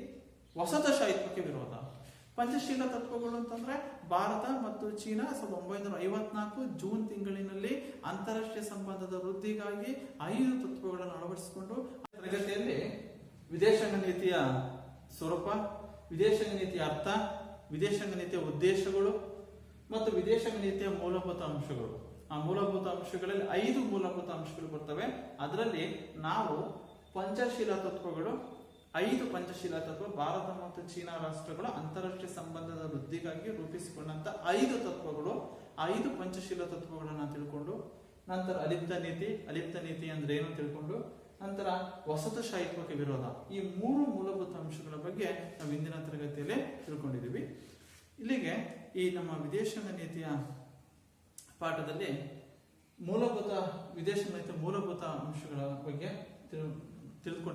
ವಸಾಹತುಶಾಹಿತ್ವಕ್ಕೆ ವಿರೋಧ. ಪಂಚಶೀಲ ತತ್ವಗಳು ಅಂತಂದ್ರೆ ಭಾರತ ಮತ್ತು ಚೀನಾ 1954 ಜೂನ್ ತಿಂಗಳಿನಲ್ಲಿ ಅಂತಾರಾಷ್ಟ್ರೀಯ ಸಂಬಂಧದ ವೃದ್ಧಿಗಾಗಿ 5 ತತ್ವಗಳನ್ನು ಅಳವಡಿಸಿಕೊಂಡು ತರಗತಿಯಲ್ಲಿ ವಿದೇಶಾಂಗ ನೀತಿಯ ಸ್ವರೂಪ, ವಿದೇಶಾಂಗ ನೀತಿಯ ಅರ್ಥ, ವಿದೇಶಾಂಗ ನೀತಿಯ ಉದ್ದೇಶಗಳು ಮತ್ತು ವಿದೇಶಾಂಗ ನೀತಿಯ ಮೂಲಭೂತ ಅಂಶಗಳು. ಆ ಮೂಲಭೂತ ಅಂಶಗಳಲ್ಲಿ 5 ಮೂಲಭೂತ ಅಂಶಗಳು ಬರ್ತವೆ. ಅದರಲ್ಲಿ ನಾವು ಪಂಚಶೀಲ ತತ್ವಗಳು, 5 ಪಂಚಶೀಲ ತತ್ವ, ಭಾರತ ಮತ್ತು ಚೀನಾ ರಾಷ್ಟ್ರಗಳ ಅಂತಾರಾಷ್ಟ್ರೀಯ ಸಂಬಂಧದ ವೃದ್ಧಿಗಾಗಿ ರೂಪಿಸಿಕೊಂಡಂತ 5 ತತ್ವಗಳು, 5 ಪಂಚಶೀಲ ತತ್ವಗಳನ್ನ ತಿಳ್ಕೊಂಡು, ನಂತರ ಅಲಿಪ್ತ ನೀತಿ ಅಂದ್ರೆ ಏನು ತಿಳ್ಕೊಂಡು, ನಂತರ ವಸಾಹತುಶಾಹಿತ್ವಕ್ಕೆ ವಿರೋಧ, ಈ 3 ಮೂಲಭೂತ ಅಂಶಗಳ ಬಗ್ಗೆ ನಾವು ಇಂದಿನ ತರಗತಿಯಲ್ಲಿ ತಿಳ್ಕೊಂಡಿದ್ದೀವಿ. ಇಲ್ಲಿಗೆ ಈ ನಮ್ಮ ವಿದೇಶಾಂಗ ನೀತಿಯ ಪಾಠದಲ್ಲಿ ವಿದೇಶಾಂಗ ನೀತಿಯ ಮೂಲಭೂತ ಅಂಶಗಳ ಬಗ್ಗೆ ತಿಳ್ಕೊಂಡು